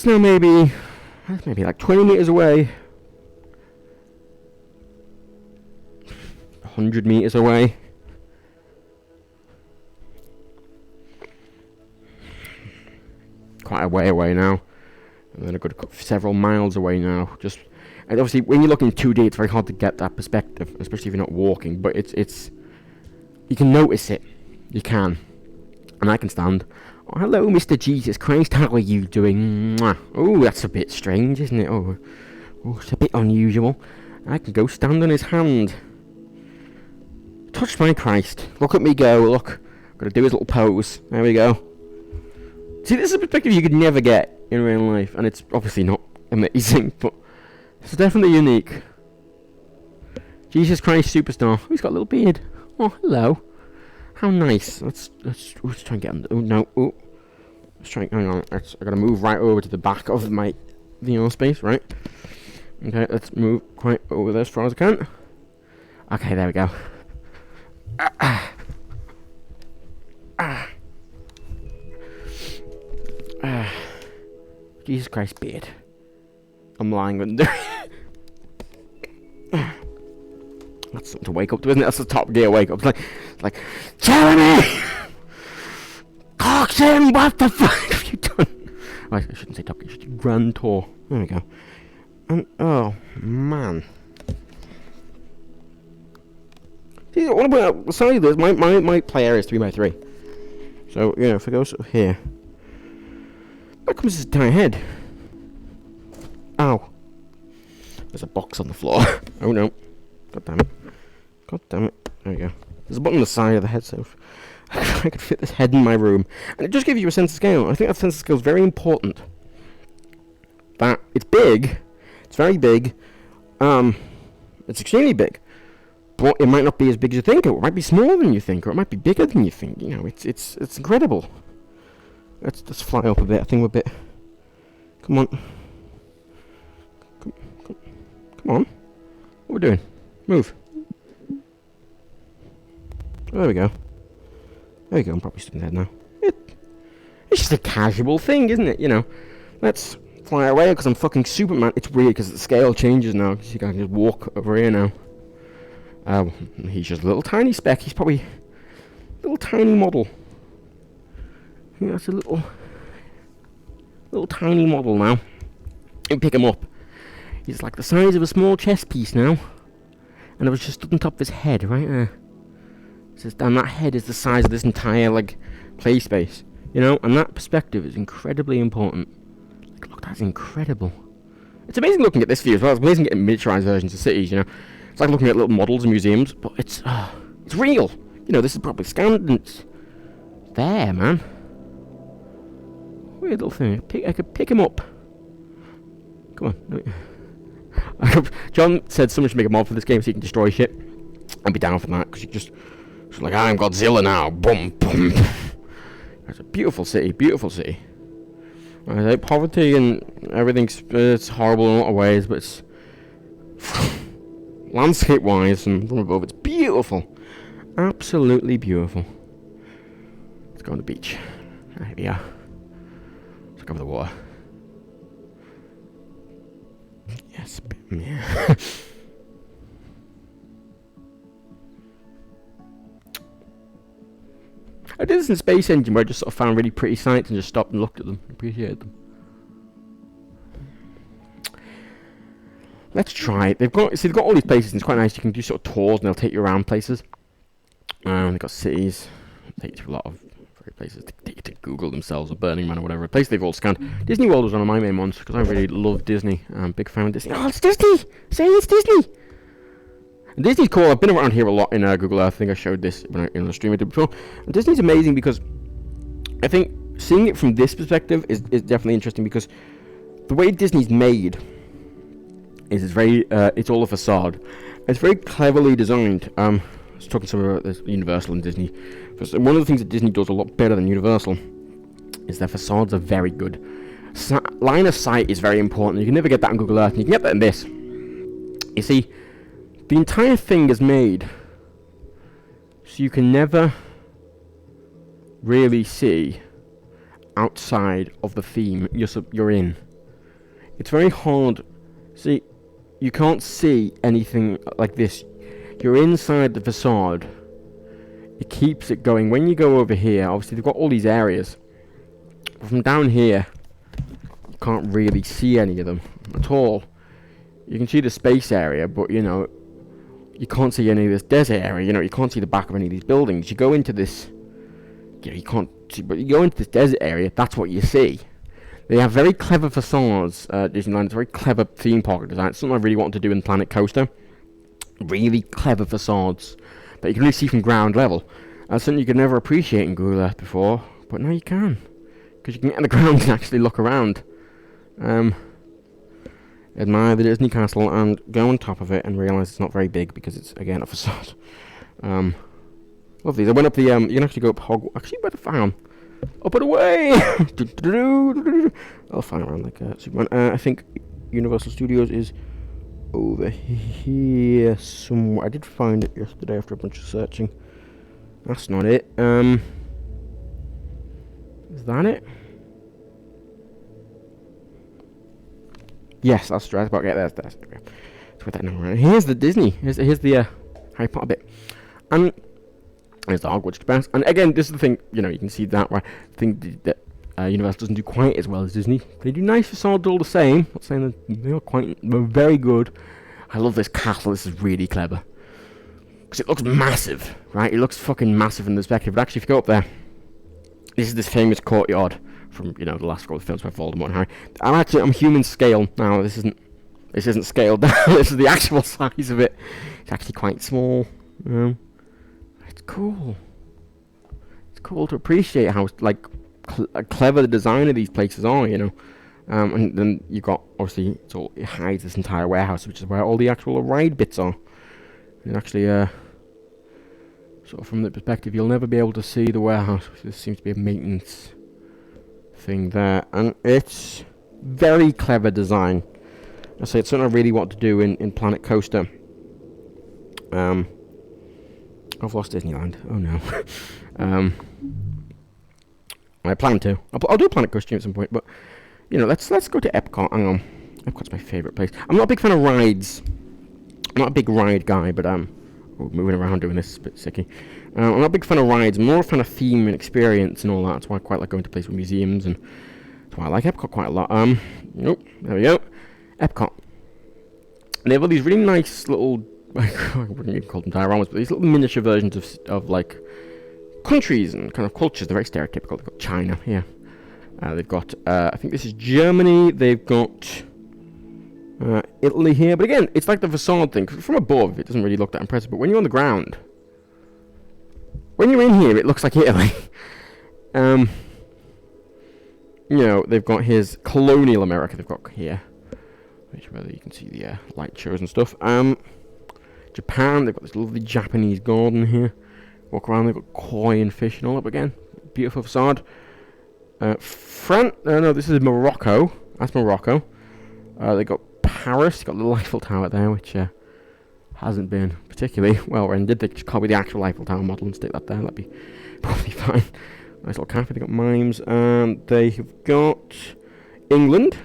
now maybe like 20 meters away. 100 meters away. Quite a way away now. And then I've got several miles away now. And obviously, when you look in 2D, it's very hard to get that perspective, especially if you're not walking. But it's you can notice it. You can. And I can stand hello, Mr. Jesus Christ. How are you doing? Oh, that's a bit strange, isn't it? Oh, it's a bit unusual. I can go stand on his hand. Touch my Christ. Look at me go. Look. Gotta do his little pose. There we go. See, this is a perspective you could never get in real life. And it's obviously not amazing, but it's definitely unique. Jesus Christ Superstar. Oh, he's got a little beard. Oh, hello. How nice. Let's try and get him. Oh, no. Oh. Let's try. Hang on. I gotta move right over to the back of my space, right? Okay, let's move quite over there as far as I can. Okay, there we go. Jesus Christ, beard. I'm lying under. That's something to wake up to, isn't it? That's the Top Gear wake up. It's like, Jeremy! Coxon, what the fuck have you done? I shouldn't say Top Gear, I should do Grand Tour. There we go. And, oh, man. See, what about, sorry, my play area is 3x3. So, you know, if I go sort of here, that comes this tiny head. Ow. There's a box on the floor. Oh no. God damn it. God damn it. There we go. There's a button on the side of the head, so I could fit this head in my room. And it just gives you a sense of scale. I think that sense of scale is very important. That it's big. It's very big. It's extremely big. But it might not be as big as you think, or it might be smaller than you think, or it might be bigger than you think. You know, it's incredible. Let's just fly up a bit. I think we're a bit. Come on. Come on. What are we doing? Move. There we go. There we go. I'm probably sitting there now. It's just a casual thing, isn't it? You know. Let's fly away because I'm fucking Superman. It's weird because the scale changes now. You can just walk over here now. He's just a little tiny speck. He's probably a little tiny model. Yeah, that's a little tiny model now. You pick him up. He's like the size of a small chess piece now. And I was just on top of his head, right there. And that head is the size of this entire, like, play space. You know? And that perspective is incredibly important. Like, look, that's incredible. It's amazing looking at this view as well. It's amazing getting miniaturized versions of cities, you know? It's like looking at little models in museums, but it's real. You know, this is probably scanned and it's there, man. Weird little thing. I could pick him up. Come on. John said someone should make a mod for this game so you can destroy shit. I'd be down for that, because you just like, I'm Godzilla now. Boom, boom. It's a beautiful city, beautiful city. Poverty and everything's it's horrible in a lot of ways, but it's landscape-wise and from above, it's beautiful. Absolutely beautiful. Let's go on the beach. Here we are. Let's go over the water. Yes, yeah. I did this in Space Engine where I just sort of found really pretty sights and just stopped and looked at them, appreciated them. Let's try it. They've got all these places and it's quite nice. You can do sort of tours and they'll take you around places. They've got cities. Take you to a lot of places. Take you to Google themselves or Burning Man or whatever. A place they've all scanned. Disney World was one of my main ones because I really love Disney. I'm a big fan of Disney. Oh, it's Disney! Say it's Disney! And Disney's cool. I've been around here a lot in Google Earth. I think I showed this in the stream I did before. And Disney's amazing because I think seeing it from this perspective is definitely interesting because the way Disney's made is it's very it's all a facade. It's very cleverly designed. I was talking to someone about this, Universal and Disney. One of the things that Disney does a lot better than Universal is their facades are very good. Line of sight is very important. You can never get that on Google Earth, and you can get that in this. You see, the entire thing is made so you can never really see outside of the theme you're in. It's very hard. See, you can't see anything like this. You're inside the facade. It keeps it going. When you go over here, obviously they've got all these areas. From down here, you can't really see any of them at all. You can see the space area, but you know, you can't see any of this desert area. You know, you can't see the back of any of these buildings. You go into this you can't see, but you go into this desert area, that's what you see. They have very clever facades, Disneyland. It's a very clever theme park design. It's something I really wanted to do in Planet Coaster. Really clever facades that you can really see from ground level. That's something you could never appreciate in Google Earth before, but now you can. Because you can get on the ground and actually look around. Admire the Disney Castle and go on top of it and realise it's not very big because it's, again, a facade. Love these. I went up the, you can actually go up Hogwarts. Actually, where the fan? Up and away! I'll fly around like Superman. I think Universal Studios is over here somewhere. I did find it yesterday after a bunch of searching. That's not it. Is that it? Yes, that's right. About there. Let's put that number. Here's the Disney. Here's the Harry Potter bit. And there's the Hogwarts Express. And again, this is the thing, you know, you can see that right. I think that Universal doesn't do quite as well as Disney. They do nice facades all the same. Not saying that they're very good. I love this castle. This is really clever. Because it looks massive, right? It looks fucking massive in perspective. But actually, if you go up there, this is this famous courtyard from, you know, the last couple of films by Voldemort and Harry. I'm human scale now. This isn't scaled down. This is the actual size of it. It's actually quite small. It's cool. It's cool to appreciate how like clever the design of these places are, you know. And then you got obviously it hides this entire warehouse, which is where all the actual ride bits are. And actually, sort of from the perspective, you'll never be able to see the warehouse. This seems to be a maintenance thing there, and it's very clever design. I say it's something I really want to do in Planet Coaster. I've lost Disneyland. Oh no. I plan to. I'll do a Planet Coaster at some point, but you know, let's go to Epcot. Hang on, Epcot's my favourite place. I'm not a big fan of rides. I'm not a big ride guy, but moving around doing this is a bit sicky. I'm not a big fan of rides. I'm more a fan of theme and experience and all that. That's why I quite like going to places with museums, and that's why I like Epcot quite a lot. Nope, there we go. Epcot. They have all these really nice little, I wouldn't even call them dioramas, but these little miniature versions of like countries and kind of cultures. They're very stereotypical. They've got China here. They've got, I think this is Germany. They've got Italy here. But again, it's like the facade thing. 'Cause from above, it doesn't really look that impressive. But when you're on the ground, when you're in here, it looks like Italy. You know, they've got his colonial America. They've got here, which whether you can see the light shows and stuff. Japan. They've got this lovely Japanese garden here. Walk around. They've got koi and fish and all that. But again, beautiful facade. France. No, this is Morocco. That's Morocco. They got Paris. Got the little Eiffel Tower there, which hasn't been particularly well rendered. They just copy the actual Eiffel Tower model and stick that there. That'd be probably fine. Nice little cafe. They got mimes, and they have got England.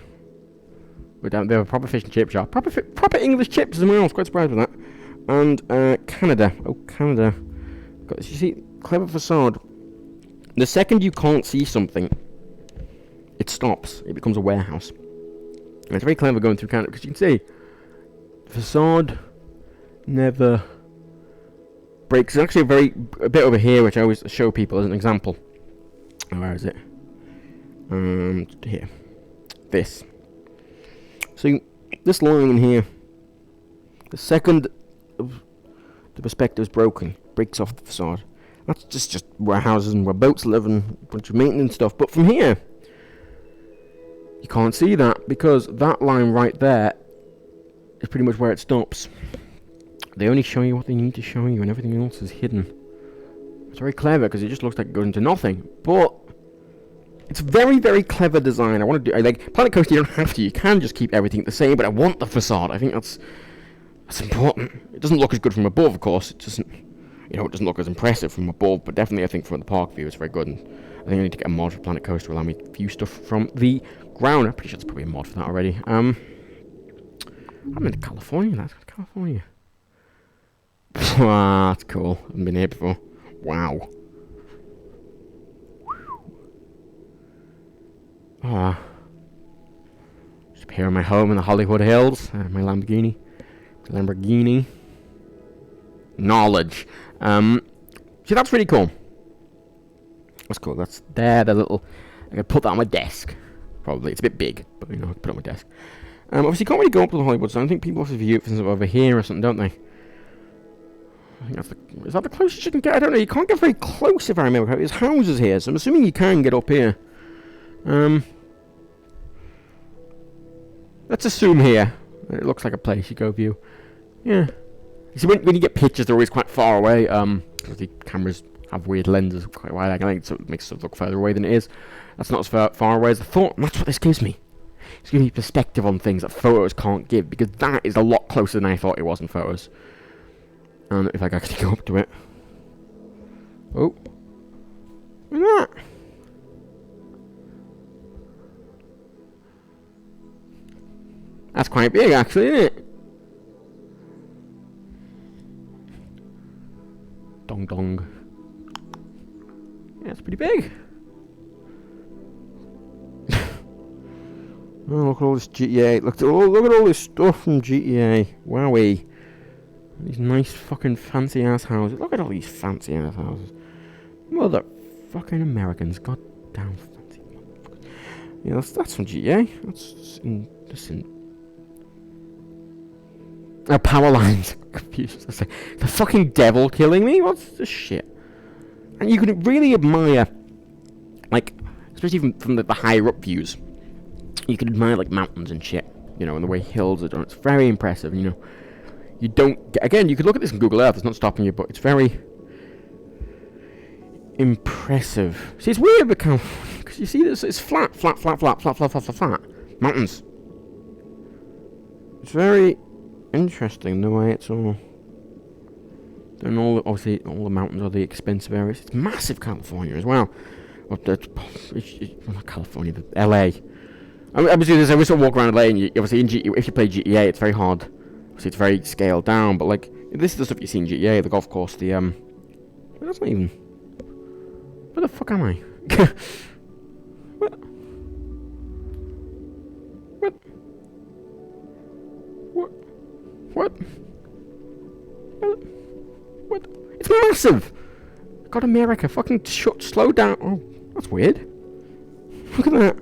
They have a proper fish and chip shop. Proper English chips as well. I was quite surprised with that. And Canada. Oh, Canada. You see, clever facade. The second you can't see something, it stops. It becomes a warehouse. And it's very clever going through Canada, because you can see the facade never breaks. It's actually a bit over here, which I always show people as an example. Oh, where is it? Here. This. So this line in here, the second the perspective is broken, breaks off the facade. That's just warehouses and where boats live and a bunch of maintenance stuff. But from here, you can't see that, because that line right there is pretty much where it stops. They only show you what they need to show you, and everything else is hidden. It's very clever, because it just looks like it goes into nothing. But it's very, very clever design. I want to do, like Planet Coaster, you don't have to. You can just keep everything the same, but I want the facade. I think that's important. It doesn't look as good from above, of course. It doesn't, you know, it doesn't look as impressive from above, but definitely I think from the park view it's very good. And I think I need to get a mod for Planet Coaster to allow me to view stuff from the ground. I'm pretty sure there's probably a mod for that already. I'm in California. That's California. Wow, that's cool. I haven't been here before. Wow. Ah. Just here in my home in the Hollywood Hills. My Lamborghini. Knowledge. See, that's really cool. That's cool. That's there. The little. I could put that on my desk. Probably it's a bit big, but you know, I could put it on my desk. Obviously, you can't really go up to the Hollywood sign. I think people also view it from over here or something, don't they? I think that's is that the closest you can get? I don't know. You can't get very close if I remember correctly. There's houses here, so I'm assuming you can get up here. Let's assume here. It looks like a place you go view. Yeah. You see, when you get pictures, they're always quite far away. Because the cameras have weird lenses, quite wide angle, so it makes it look further away than it is. That's not as far away as I thought, and that's what this gives me. It's giving me perspective on things that photos can't give, because that is a lot closer than I thought it was in photos. And if I could actually go up to it. Oh. Look at that. That's quite big, actually, isn't it? Dong dong. Yeah, it's pretty big. Oh, look at all this GTA. Look at all this stuff from GTA. Wowee. These nice fucking fancy ass houses. Look at all these fancy ass houses. Mother fucking Americans. God damn fancy motherfuckers. Yeah, that's from GTA. That's in. Oh, power lines. Confused. The fucking devil killing me? What's this shit? And you can really admire, like, especially from the higher up views, you can admire, like, mountains and shit, you know, and the way hills are done. It's very impressive, you know. You don't get, again, you could look at this on Google Earth, it's not stopping you, but it's very impressive. See, it's weird because you see this, it's flat. Mountains. It's very interesting the way it's all. And obviously all the mountains are the expensive areas. It's massive California as well. Not California, LA. I mean, obviously there's every sort of walk around LA, and obviously if you play GTA, it's very hard. Obviously it's very scaled down, but like this is the stuff you see in GTA, the golf course, the that's not even. Where the fuck am I? What? It's massive! God, America, fucking slow down. Oh, that's weird. Look at that.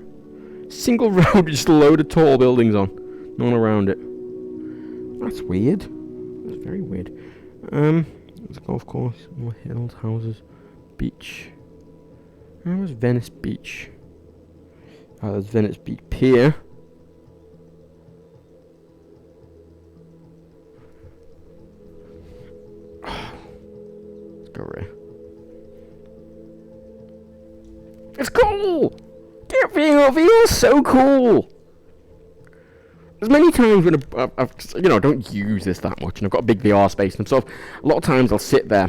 Single road, just a load of tall buildings on. No one around it. That's weird. That's very weird. There's a golf course, more hills, houses, beach. Where's Venice Beach? Oh, there's Venice Beach Pier. Over here. It's cool! Get being over here is so cool! There's many times when I've you know, don't use this that much, and I've got a big VR space and stuff. A lot of times I'll sit there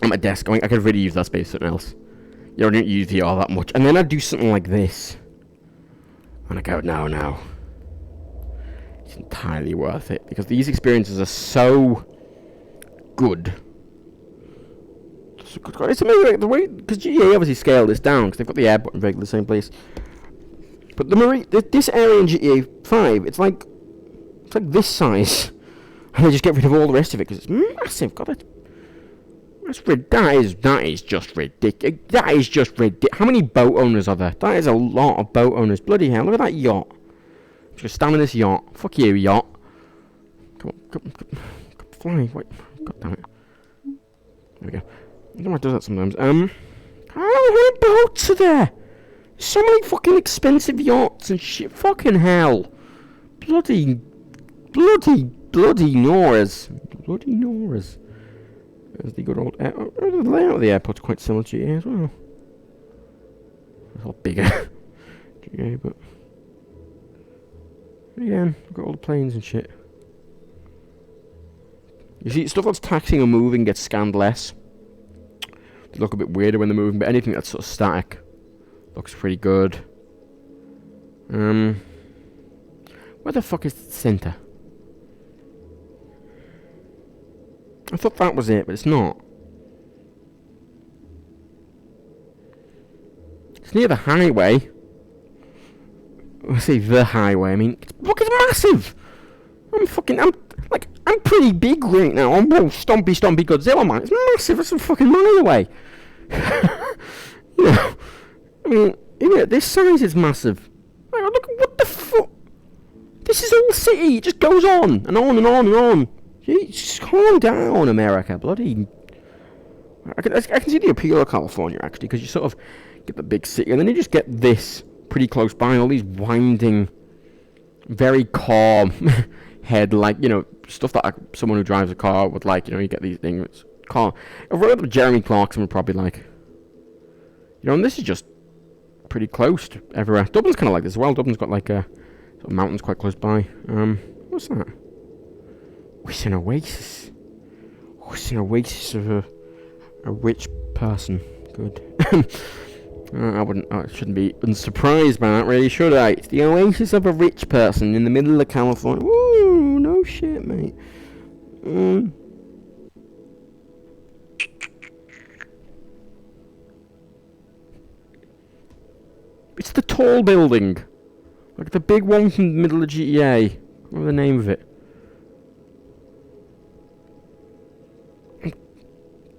at my desk going, I could really use that space for something else. You know, I don't use VR that much. And then I do something like this. And I go, no. It's entirely worth it, because these experiences are so good. It's amazing the way, because GTA obviously scaled this down because they've got the airport in the same place. But this area in GTA 5, it's like this size, and they just get rid of all the rest of it because it's massive. God, that is just ridiculous. That is just ridiculous. How many boat owners are there? That is a lot of boat owners. Bloody hell! Look at that yacht. Just stand in this yacht. Fuck you, yacht. Come on, fly. Wait, God damn it. There we go. I don't know why it does that sometimes. How many boats are there? So many fucking expensive yachts and shit. Fucking hell. Bloody Noras. Bloody Noras. There's the good old the layout of the airport's quite similar to GTA as well. It's a lot bigger. GTA, but again, we've got all the planes and shit. You see, stuff that's taxiing or moving gets scanned less. They look a bit weirder when they're moving, but anything that's sort of static looks pretty good. Where the fuck is the centre? I thought that was it, but it's not. It's near the highway. I say the highway, I mean, look, it's massive! I'm pretty big right now. I'm Stompy Godzilla, man. It's massive. It's a fucking mile away. You know, I mean, even at this size, it's massive. Like, look, what the fuck? This is all city. It just goes on and on and on and on. Just calm down, America. Bloody. I can see the appeal of California, actually, because you sort of get the big city, and then you just get this pretty close by, all these winding, very calm head, like, you know, stuff that someone who drives a car would like. You know, you get these things. It's calm. A road that Jeremy Clarkson would probably like. You know, and this is just pretty close to everywhere. Dublin's kind of like this as well. Dublin's got like a sort of mountains quite close by. What's that? Oh, it's an oasis. Oh, it's an oasis of a rich person. Good. I shouldn't be unsurprised by that, really, should I? It's the oasis of a rich person in the middle of California. Woo! No shit, mate. It's the tall building. Like the big one from the middle of GTA. What's the name of it?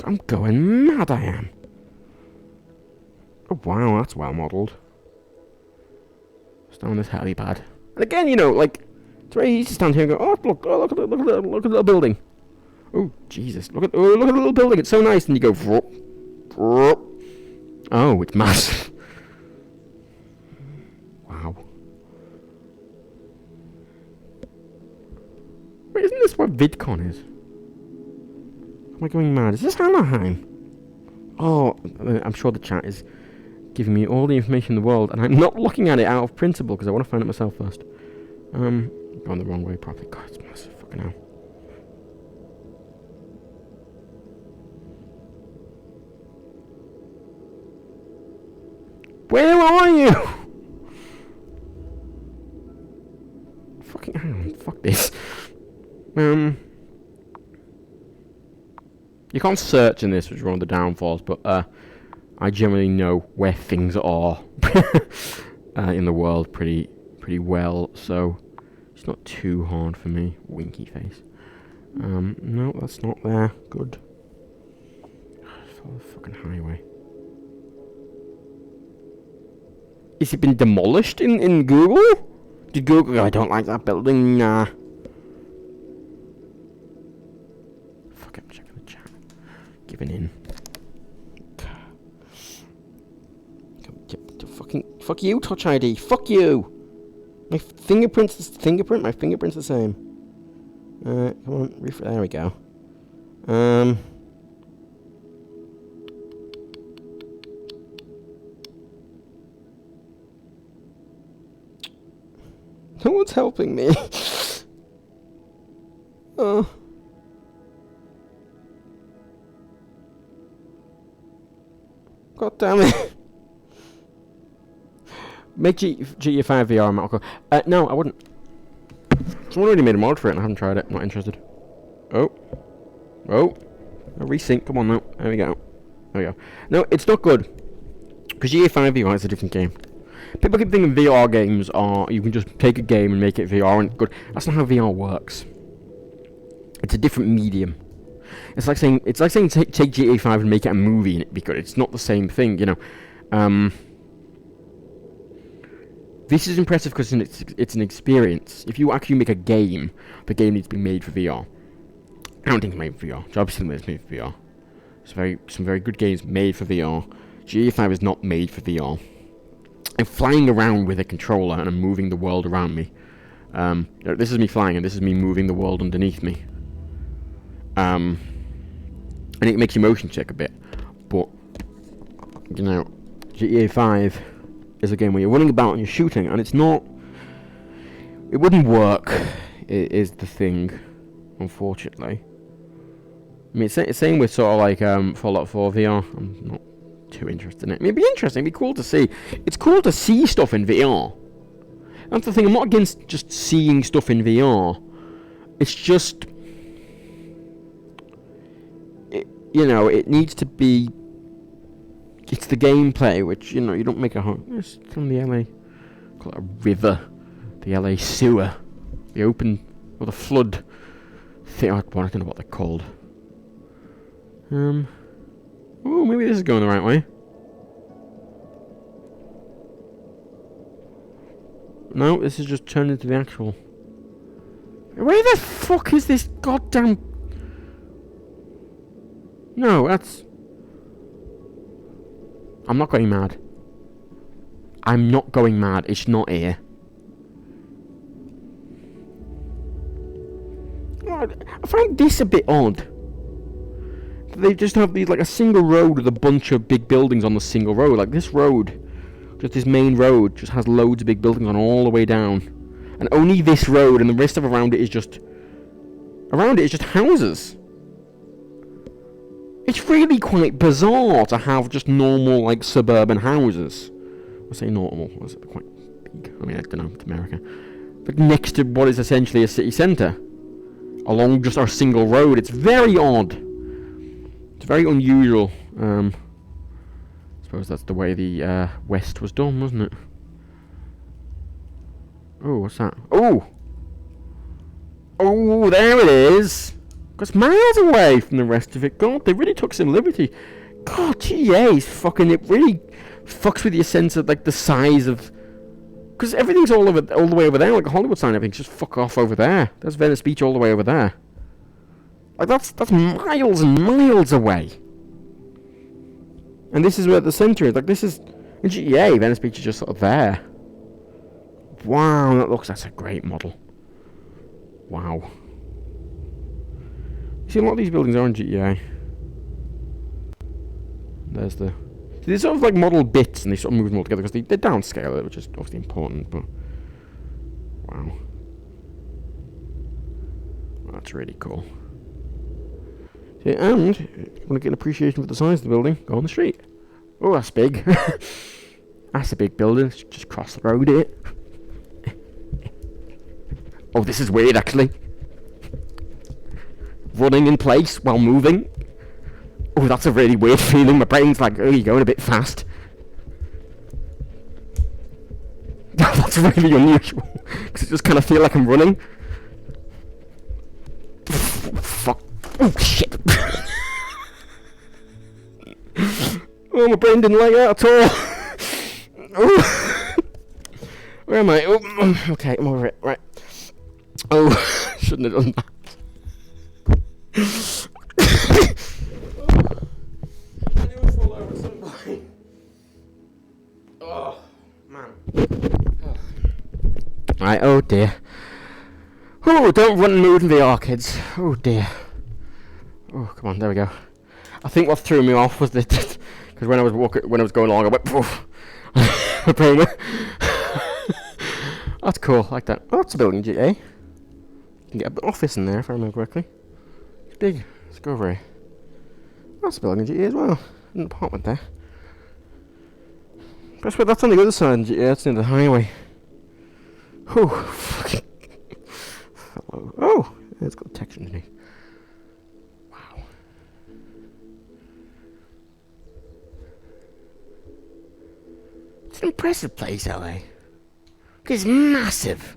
I'm going mad, I am. Oh wow, that's well modelled. Just on this helipad. And again, you know, like, it's very easy to stand here and go, oh look at the little building. Oh Jesus, look at the little building, it's so nice, and you go oh, it's massive. Wow. Wait, isn't this where VidCon is? Am I going mad? Is this Anaheim? Oh, I'm sure the chat is giving me all the information in the world, and I'm not looking at it out of principle because I want to find it myself first. Going the wrong way, probably. God, it's massive. Fucking hell. Where are you? Fucking hang on. Fuck this. You can't search in this, which is one of the downfalls, but I generally know where things are in the world pretty well, so it's not too hard for me. Winky face. No, that's not there. Good. Follow the fucking highway. Is it been demolished in Google? Did Google go, I don't like that building? Nah. Fuck it, I'm checking the chat. Giving in. Fuck you, Touch ID. Fuck you. My fingerprint's the same. Come on, there we go. No one's helping me. Oh. God damn it. Make GTA 5 VR, Marco. No, I wouldn't. Someone already made a mod for it and I haven't tried it. I'm not interested. Oh. A resync. Come on now. There we go. No, it's not good. Because GTA 5 VR is a different game. People keep thinking VR games are, you can just take a game and make it VR and good. That's not how VR works. It's a different medium. It's like saying take GTA 5 and make it a movie and it be good. It's not the same thing, you know. This is impressive because it's an experience. If you actually make a game, the game needs to be made for VR. I don't think it's made for VR. Job Simulator is made for VR. There's some very good games made for VR. GTA 5 is not made for VR. I'm flying around with a controller and I'm moving the world around me. This is me flying and this is me moving the world underneath me. And it makes you motion check a bit. But, you know, GTA 5 is a game where you're running about and you're shooting, and it's not... It wouldn't work, is the thing, unfortunately. I mean, it's same with sort of like Fallout 4 VR. I'm not too interested in it. I mean, it'd be interesting, it'd be cool to see. It's cool to see stuff in VR. That's the thing, I'm not against just seeing stuff in VR. It's just... you know, it needs to be... It's the gameplay, which, you know, you don't make a home. It's from the LA. Call it a river. The LA sewer. The open, or the flood thing. I don't know what they're called. Oh, maybe this is going the right way. No, this is just turned into the actual... Where the fuck is this goddamn... No, that's... I'm not going mad. I'm not going mad. It's not here. I find this a bit odd. They just have these, like, a single road with a bunch of big buildings on the single road. Like, this road, just this main road, just has loads of big buildings on all the way down. And only this road and the rest of around it is just... Around it is just houses. It's really quite bizarre to have just normal, like, suburban houses. I say normal, was it quite big? I mean, I don't know, it's America. But next to what is essentially a city centre. Along just our single road. It's very odd. It's very unusual. I suppose that's the way the West was done, wasn't it? Oh, what's that? Oh! Oh, there it is! It's miles away from the rest of it. God, they really took some liberty. God, GA's fucking... It really fucks with your sense of, like, the size of... Because everything's all the way over there. Like, a Hollywood sign, everything's just fuck off over there. There's Venice Beach all the way over there. Like, that's miles and miles away. And this is where the centre is. Like, this is... In GTA, Venice Beach is just sort of there. Wow, that's a great model. Wow. You see, a lot of these buildings are in GTA. There's the... So they're sort of like model bits, and they sort of move them all together, because they downscale it, which is obviously important, but... Wow. Well, that's really cool. So, and, if you want to get an appreciation for the size of the building, go on the street. Oh, that's big. That's a big building. Just cross the road here. Oh, this is weird, actually. Running in place while moving. Oh, that's a really weird feeling. My brain's like, oh, you're going a bit fast. That's really unusual. Because I just kind of feel like I'm running. Fuck. Oh, shit. Oh, my brain didn't like that at all. Oh. Where am I? Oh, okay, I'm over it. Right. Oh, shouldn't have done that. I knew I'd fall over at some point. Oh, man. Oh. Right, oh dear. Oh, don't run and move in VR, kids. Oh dear. Oh, come on, there we go. I think what threw me off was that, because when I was going along, I went, poof. My brain went. That's cool, I like that. Oh, that's a building, GTA. You can get an office in there, if I remember correctly. It's big. Let's go over here. That's a building, GTA as well. An apartment there. But that's on the other side, GTA. That's near the highway. Oh, fucking. Oh, it's got text underneath. Wow. It's an impressive place, LA. It's massive.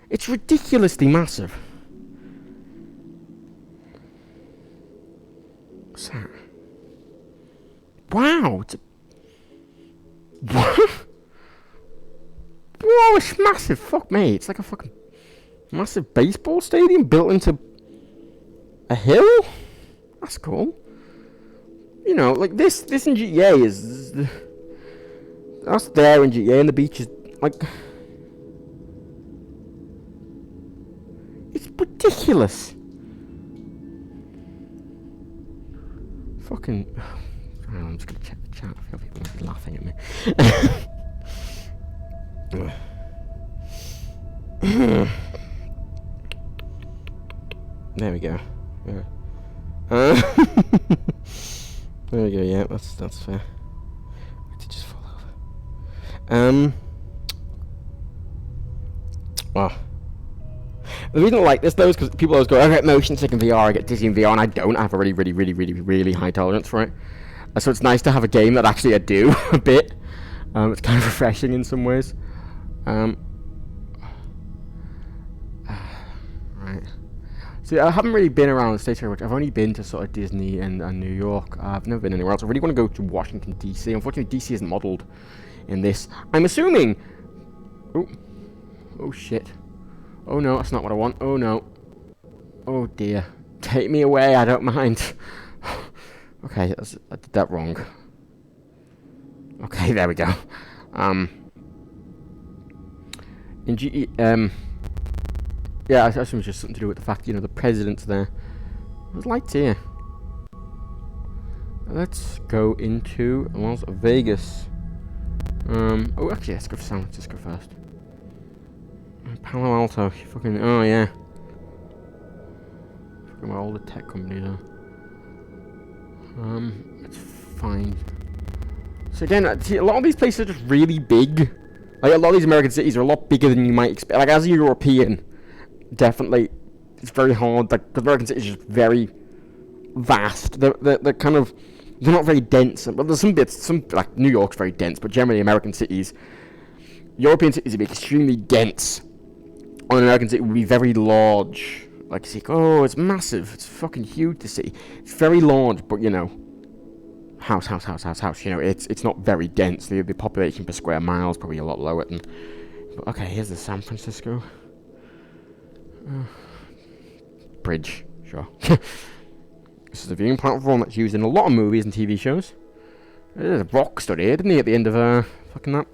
It's ridiculously massive. What's that? Wow. It's a... What? Whoa, it's massive. Fuck me. It's like a fucking massive baseball stadium built into a hill? That's cool. You know, like this in GTA is... That's there in GTA, and the beach is like... It's ridiculous. Fucking... I'm just gonna check the chat. I feel people might be laughing at me. There we go. Yeah. There we go. Yeah, that's fair. I did just fall over. Well, the reason I like this though is because people always go, I get motion sick in VR, I get dizzy in VR, and I don't. I have a really high tolerance for it. So it's nice to have a game that actually I do a bit. It's kind of refreshing in some ways. Right. See, I haven't really been around the States very much. I've only been to sort of Disney and New York. I've never been anywhere else. I really want to go to Washington, D.C. Unfortunately, D.C. isn't modelled in this. I'm assuming... Ooh. Oh shit. Oh no, that's not what I want. Oh no. Oh dear. Take me away, I don't mind. Okay, I did that wrong. Okay, there we go. Yeah, I assume it's just something to do with the fact, you know, the president's there. There's lights here. Let's go into Las Vegas. Oh, actually, let's go for San Francisco first. Palo Alto, fucking, oh yeah. Fucking where all the tech companies are. It's fine. So again, see, a lot of these places are just really big. Like, a lot of these American cities are a lot bigger than you might expect. Like, as a European, definitely, it's very hard. Like, the American cities are just very vast. They're kind of, they're not very dense. Well, there's some bits, like, New York's very dense, but generally American cities, European cities would be extremely dense. Or an American city would be very large. Like, you see, oh, it's massive. It's fucking huge, the city. It's very large, but, you know, house. You know, it's not very dense. The population per square mile is probably a lot lower than. But okay, here's the San Francisco bridge. Sure. This is a viewing platform that's used in a lot of movies and TV shows. There's a rock stood here, didn't he, at the end of fucking that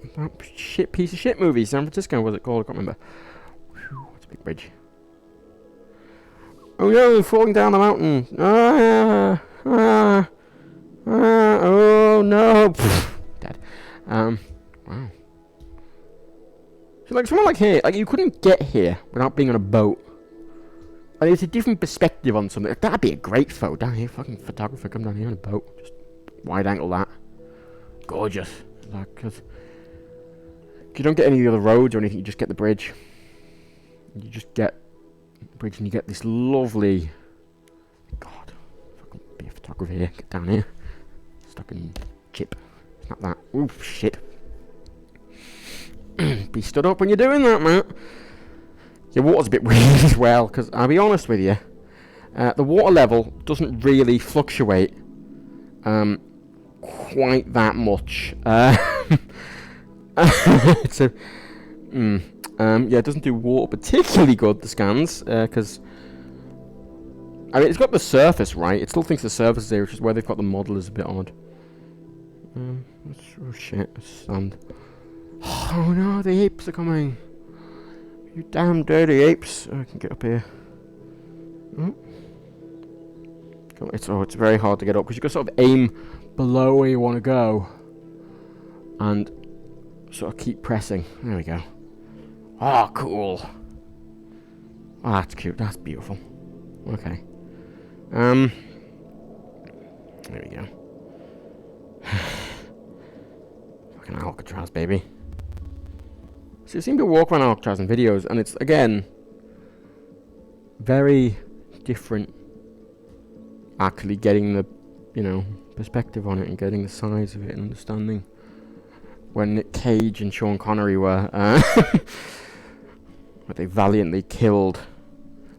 shit piece of shit movie, San Francisco, what was it called? I can't remember. Whew, it's a big bridge. Oh no, falling down the mountain. Oh no. Dead. Wow. So like somewhere like here, like you couldn't get here without being on a boat. Like, it's a different perspective on something. Like, that'd be a great photo. Down here, fucking photographer, come down here on a boat. Just wide angle that. Gorgeous. Like, 'cause you don't get any of the other roads or anything, you just get the bridge. You just get the bridge and you get this lovely. God, fucking be a photographer here. Get down here. Stuck in chip. It's not that. Oof, shit. Be stood up when you're doing that, mate. Your water's a bit weird as well, because I'll be honest with you, the water level doesn't really fluctuate quite that much. It's a, yeah, it doesn't do water particularly good, the scans, because I mean, it's got the surface right. It still thinks the surface is there, which is where they've got the model is a bit odd. Oh shit, sand. Oh no, the apes are coming. You damn dirty apes. Oh, I can get up here. Oh. It's very hard to get up because you've got to sort of aim below where you want to go and sort of keep pressing. There we go. Oh, cool. Oh, that's cute. That's beautiful. Okay. There we go. Fucking Alcatraz, baby. So you seem to walk around Alcatraz in videos, and it's, again, very different actually getting the, you know, perspective on it and getting the size of it and understanding when Nick Cage and Sean Connery were, where they valiantly killed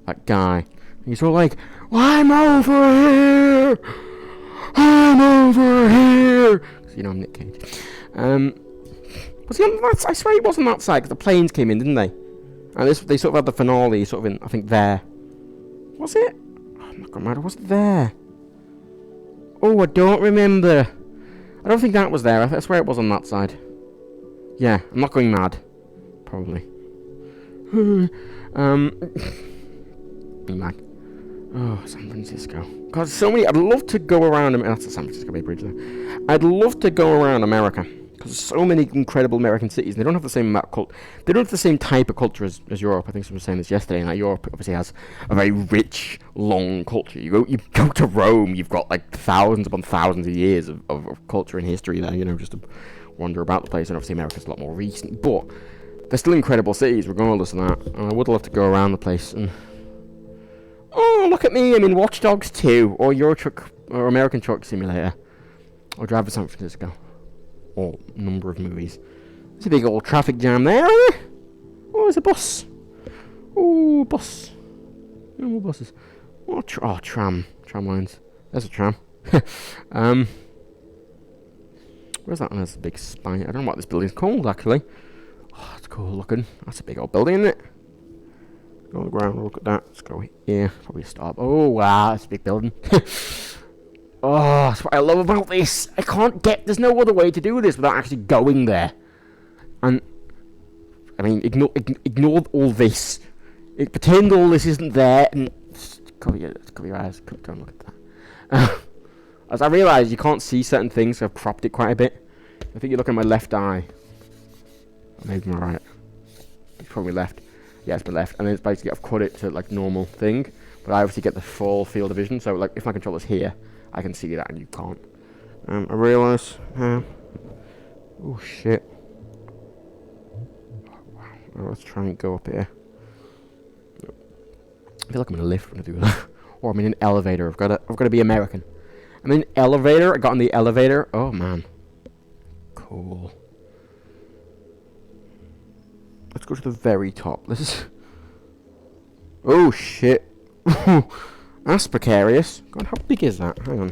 that guy. And he's all like, well, I'm over here! I'm over here! 'Cause, you know, I'm Nick Cage. Was he on that side? I swear he was on that side, because the planes came in, didn't they? And they sort of had the finale sort of in, I think, there. Was it? Oh, I'm not gonna matter. Was it there? Oh, I don't remember. I don't think that was there. I swear it was on that side. Yeah, I'm not going mad. Probably. Mad. Oh, San Francisco. God, so many. I'd love to go around. That's the San Francisco Bay Bridge, though. I'd love to go around America. Because so many incredible American cities, and they don't have the same they don't have the same type of culture as Europe. I think someone was saying this yesterday. And like Europe obviously has a very rich, long culture. You go to Rome, you've got like thousands upon thousands of years of culture and history there. You know, just to wander about the place. And obviously America's a lot more recent, but they're still incredible cities regardless of that. And I would love to go around the place and oh, look at me! I'm in Watch Dogs 2 or Euro Truck or American Truck Simulator or Drive to San Francisco. Or number of movies. There's a big old traffic jam there. Oh, there's a bus. Oh, bus. No more buses. Oh, tram. Tram lines. There's a tram. Where's that one? There's a big spine. I don't know what this building's called, actually. Oh, that's cool looking. That's a big old building, isn't it? Go on the ground, look at that. Let's go here. Probably stop. Oh, wow, that's a big building. Oh, that's what I love about this. I can't get... There's no other way to do this without actually going there. And... I mean, ignore all this. Pretend all this isn't there and... Cover your eyes. Don't look at that. As I realise, you can't see certain things, so I've cropped it quite a bit. I think you look at my left eye. Or maybe my right. It's probably left. Yeah, it's my left. And then it's basically, I've cut it to, like, normal thing. But I obviously get the full field of vision. So, like, if my controller's here, I can see that and you can't. I realise... oh, shit. Oh, wow. Let's try and go up here. I feel like I'm in a lift when I do that. Or I'm in an elevator. I've got to be American. I'm in an elevator. I got in the elevator. Oh, man. Cool. Let's go to the very top. This is... Oh, shit. That's precarious. God, how big is that? Hang on.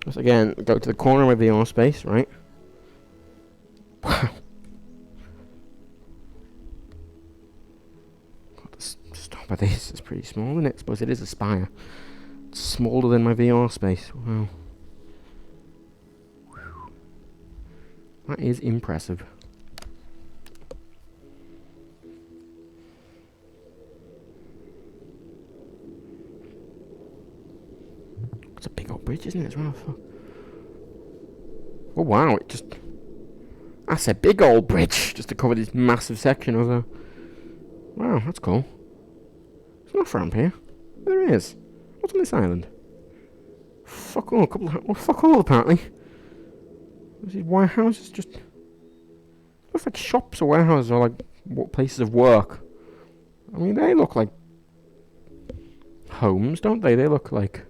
Let's again go to the corner of my VR space, right? Wow. God, stop at this. It's pretty small, isn't it? I suppose it is a spire. It's smaller than my VR space. Wow. Whew. That is impressive. It's a big old bridge, isn't it, as well? Oh, wow, it just... That's a big old bridge, just to cover this massive section of the... Wow, that's cool. There's no ramp here. There is. What's on this island? Fuck all, fuck all, apparently. These warehouses just... Looks like shops or warehouses or, like, places of work. I mean, they look like... homes, don't they? They look like...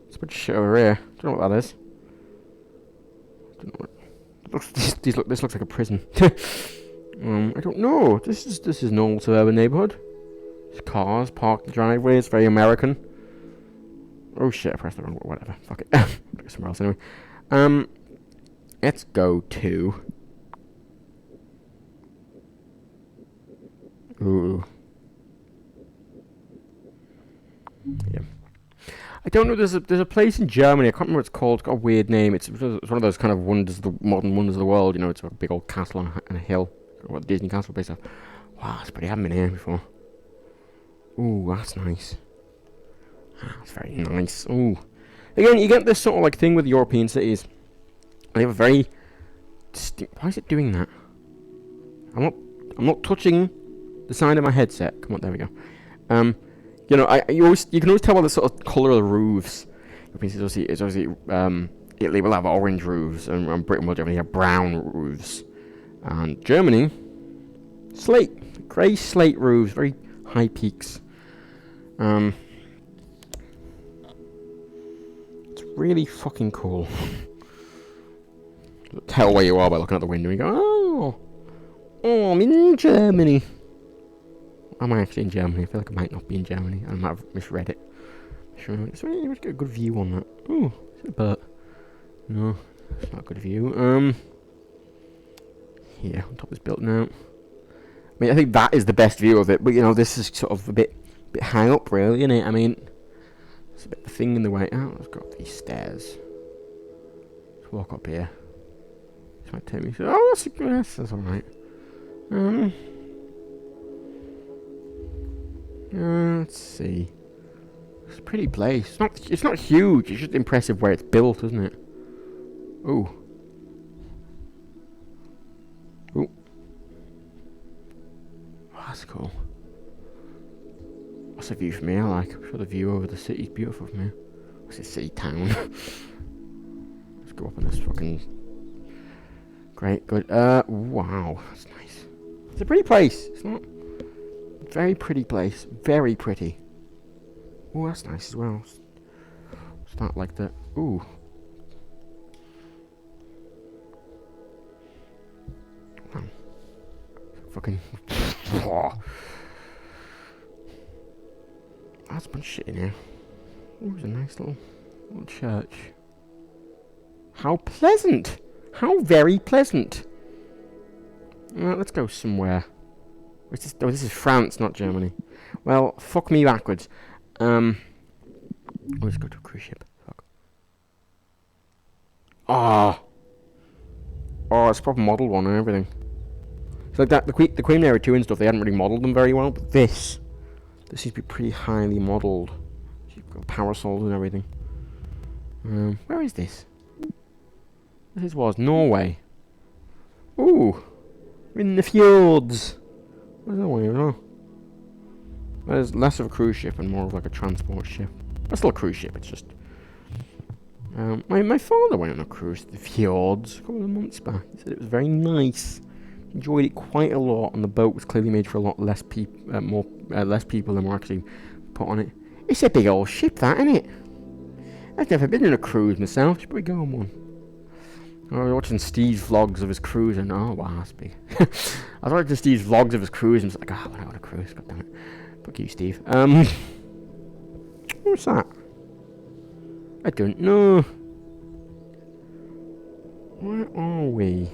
It's a bit shit over here. Don't know what that is. Don't know what... This looks like a prison. I don't know. This is normal suburban neighborhood. There's cars parked in the driveway. It's very American. Oh shit! I pressed the wrong one. Whatever. Fuck it. Go somewhere else anyway. Let's go to. Ooh. Yeah. I don't know. There's a place in Germany. I can't remember what it's called. It's got a weird name. It's one of those kind of modern wonders of the world. You know, it's a big old castle on a hill. What Disney castle based off. Wow, that's pretty. I haven't been here before. Ooh, that's nice. That's very nice. Ooh. Again, you get this sort of like thing with European cities. They have a very distinct. Why is it doing that? I'm not touching the side of my headset. Come on, there we go. You know, you can always tell by the sort of colour of the roofs. It's obviously Italy will have orange roofs, and Britain will generally have brown roofs. And Germany, slate, grey slate roofs, very high peaks. It's really fucking cool. Tell where you are by looking out the window and you go, oh, I'm in Germany. Am I actually in Germany? I feel like I might not be in Germany. I might have misread it. Sure, it's really, let's get a good view on that. Ooh, is it a bird? No, it's not a good view. Here, on top of this building now. I mean, I think that is the best view of it, but you know, this is sort of a bit high up, really, isn't it? I mean, it's a bit of a thing in the way. Oh, let's go up these stairs. Let's walk up here. This might take me. Oh, that's alright. Let's see. It's a pretty place. It's not huge. It's just impressive where it's built, isn't it? Ooh. Ooh. Oh, that's cool. What's the view from here like? I'm sure the view over the city's beautiful from here. What's it, city town? Let's go up on this fucking... Great, good. Wow. That's nice. It's a pretty place. It's not... Very pretty place. Very pretty. Oh, that's nice as well. It's not like that. Ooh. Wow. Fucking... Oh. That's a bunch of shit in here. Oh, there's a nice little church. How pleasant! How very pleasant! Let's go somewhere. What's this? Oh, this is France, not Germany. Well, fuck me backwards. Let's go to a cruise ship. Fuck. Oh, it's a proper model one and everything. It's like that, the Queen Mary 2 and stuff, they hadn't really modelled them very well, but this seems to be pretty highly modelled. You've got parasols and everything. Where is this? This was Norway. Ooh! We're in the fjords! Where's Norway as well? There's less of a cruise ship and more of like a transport ship. But still a cruise ship, it's just... my father went on a cruise to the fjords a couple of months back. He said it was very nice. Enjoyed it quite a lot, and the boat was clearly made for a lot less less people than were actually put on it. It's a big old ship, that, isn't it? I've never been on a cruise myself. Should we go on one? I was watching Steve's vlogs of his cruise, and oh wow, that's big. I was watching Steve's vlogs of his cruise, and I was like, oh, I want to go on a cruise. God damn it. Fuck you, Steve. What's that? I don't know. Where are we?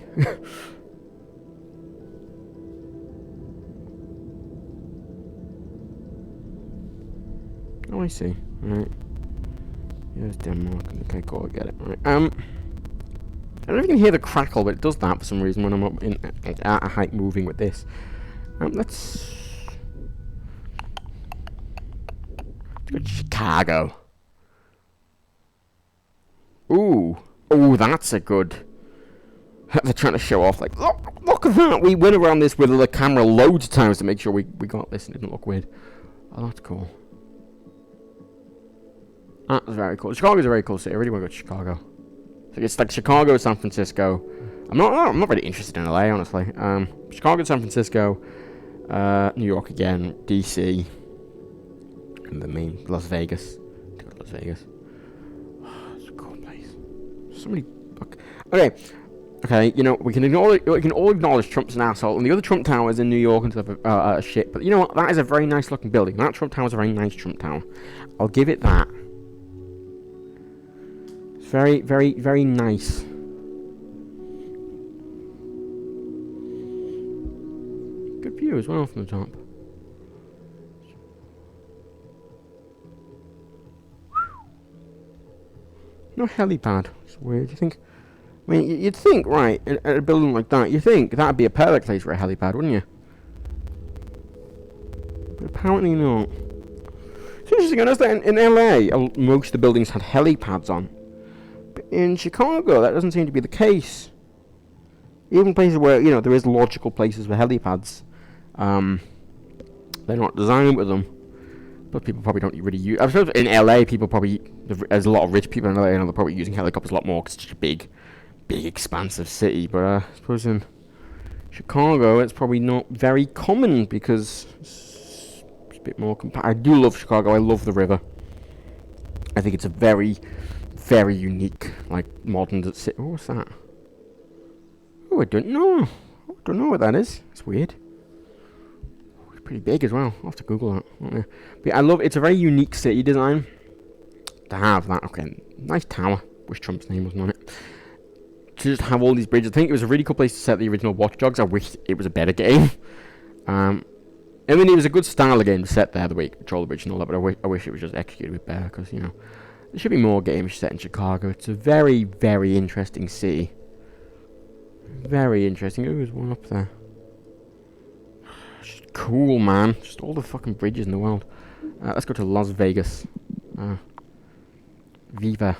Oh, I see. Right. Here's Denmark. Okay, cool, I get it. Right. I don't know if you can hear the crackle, but it does that for some reason when I'm up at a height moving with this. Let's go to Chicago. Ooh. Oh, that's a good... They're trying to show off, like, look at that! We went around this with the camera loads of times to make sure we got this and it didn't look weird. Oh, that's cool. That's very cool. Chicago's a very cool city. I really want to go to Chicago. So it's like Chicago, San Francisco. I'm not really interested in LA, honestly. Chicago, San Francisco, New York again, DC, and the main Las Vegas. To go to Las Vegas. Oh, it's a cool place. So many. Okay. You know we can all acknowledge Trump's an asshole, and the other Trump towers in New York and stuff are shit. But you know what? That is a very nice looking building. That Trump tower is a very nice Trump tower. I'll give it that. Very, very, very nice. Good view as well from the top. No helipad. It's weird. You think? I mean, you'd think, right, at a building like that, you'd think that'd be a perfect place for a helipad, wouldn't you? But apparently not. It's interesting. I noticed that in LA, most of the buildings had helipads on. In Chicago, that doesn't seem to be the case. Even places where, you know, there is logical places for helipads, they're not designed with them. But people probably don't really use... I suppose in LA, people probably... There's a lot of rich people in LA, and they're probably using helicopters a lot more because it's such a big, expansive city. But I suppose in Chicago, it's probably not very common because it's a bit more... I do love Chicago. I love the river. I think it's a very... very unique, like, modern city. Oh, what's that? Oh, I don't know. I don't know what that is. It's weird. Oh, it's pretty big as well. I'll have to Google that. But yeah, I love it's a very unique city design to have that. Okay, nice tower. Wish Trump's name wasn't on it. To just have all these bridges. I think it was a really cool place to set the original Watch Dogs. I wish it was a better game. I mean, it was a good style of game to set there, the way you control the bridge and all that, but I wish it was just executed a bit better, because, you know, there should be more games set in Chicago. It's a very, very interesting city. Very interesting. Oh, there's one up there. Just cool, man. Just all the fucking bridges in the world. Let's go to Las Vegas. Viva.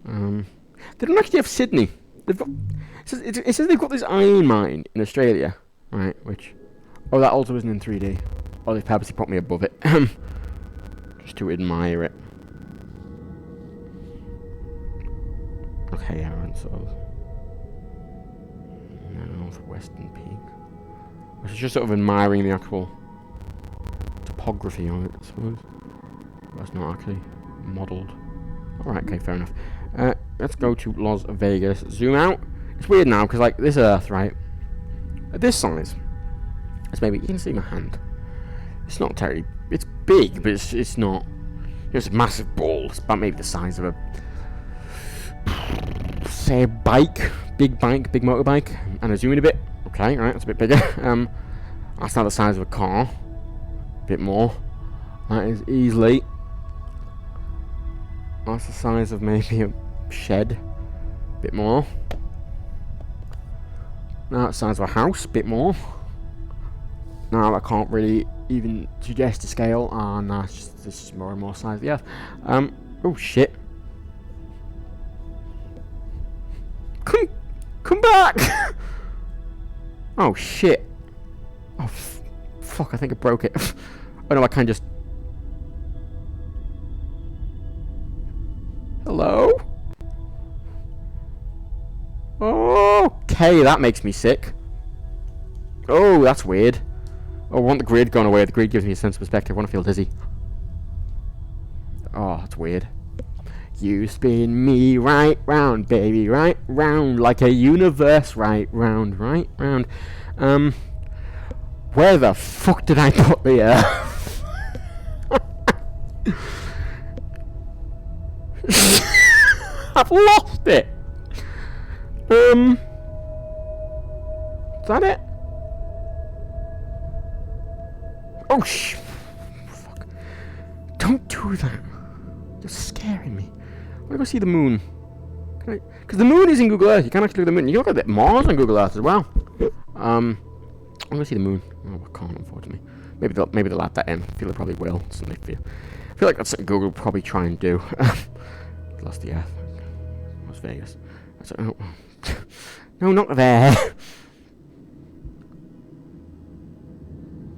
They don't actually have Sydney. It says they've got this iron mine in Australia. Right, which... Oh, that also isn't in 3D. Oh, they purposely put me above it. Just to admire it. Okay, Aaron, so... Northwestern Peak. I was just sort of admiring the actual topography on it, I suppose. That's not actually modelled. Alright, okay, fair enough. Let's go to Las Vegas. Zoom out. It's weird now, because, like, this Earth, right? At this size, it's maybe... You can see my hand. It's not terribly... It's big, but it's not... It's a massive ball. It's about maybe the size of a... Say a bike. big bike, big motorbike, and I zoom in a bit. Okay, right, that's a bit bigger. That's not the size of a car. A bit more. That is easily. That's the size of maybe a shed. A bit more. Now that's the size of a house. A bit more. Now I can't really even suggest a scale, and this is more and more size of the earth. Oh shit. Come back! Oh shit. Oh fuck, I think I broke it. Oh no, I can't just... Hello? Okay, that makes me sick. Oh, that's weird. Oh, I want the grid gone away. The grid gives me a sense of perspective. I want to feel dizzy. Oh, that's weird. You spin me right round, baby, right round, like a universe, right round, right round. Where the fuck did I put the earth? I've lost it. Is that it? Oh fuck. Don't do that. You're scaring me. I want to go see the moon. Because the moon is in Google Earth. You can't actually look at the moon. You can look at Mars on Google Earth as well. I'm going to see the moon. Oh, I can't, unfortunately. Maybe they'll add that in. I feel they probably will. I feel like that's something Google will probably try and do. Lost the Earth. Las Vegas. Oh. No, not there.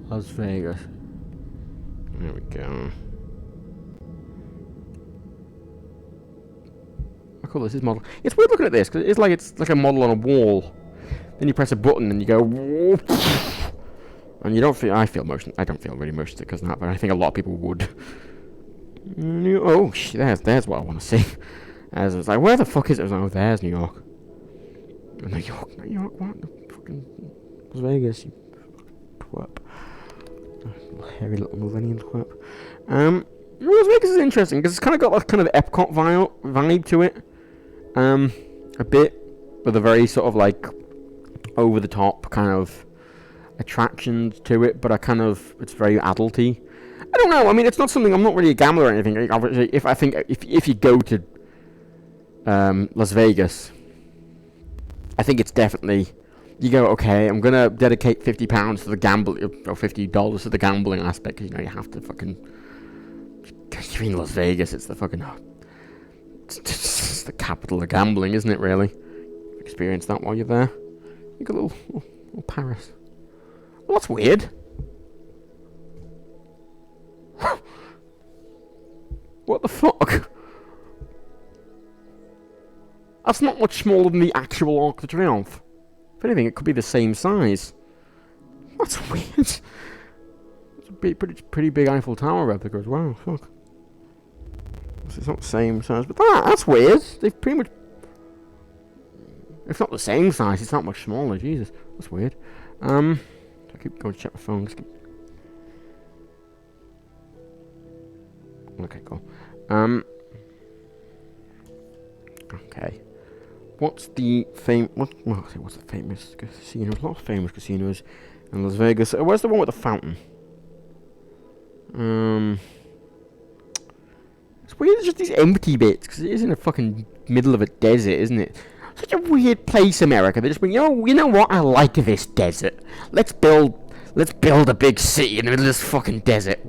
Las Vegas. There we go. How cool is this model? It's weird looking at this because it's like a model on a wall. Then you press a button and you go, and you don't feel. I feel motion. I don't feel really motion sick because of that, but I think a lot of people would. Oh, there's what I want to see. As it's like, where the fuck is it? Oh, there's New York. New York, what? The fucking Las Vegas, you twerp. Hairy little millennium twerp. Las Vegas is interesting because it's kind of got that kind of Epcot vibe to it. A bit, with a very sort of like over the top kind of attractions to it, but it's very adulty. I don't know. I mean, it's not something. I'm not really a gambler or anything. Obviously, if you go to Las Vegas, I think it's definitely, you go, okay, I'm gonna dedicate £50 to the gamble, or $50 to the gambling aspect. You know, you have to fucking. You're in Las Vegas. It's the fucking. It's the capital of gambling, isn't it? Really. Experience that while you're there. You got a little Paris. Well, that's weird. What the fuck? That's not much smaller than the actual Arc de Triomphe. If anything, it could be the same size. That's weird. It's a pretty big Eiffel Tower replica as well. Fuck. It's not the same size, but that's weird. They've pretty much. If not the same size, it's not much smaller. Jesus, that's weird. I keep going to check my phone. Okay, cool. Okay. What's the what's the famous casino? There's a lot of famous casinos in Las Vegas. Where's the one with the fountain? It's weird. It's just these empty bits because it is in the fucking middle of a desert, isn't it? Such a weird place, America. They just bring, you know what? I like this desert. Let's build a big city in the middle of this fucking desert.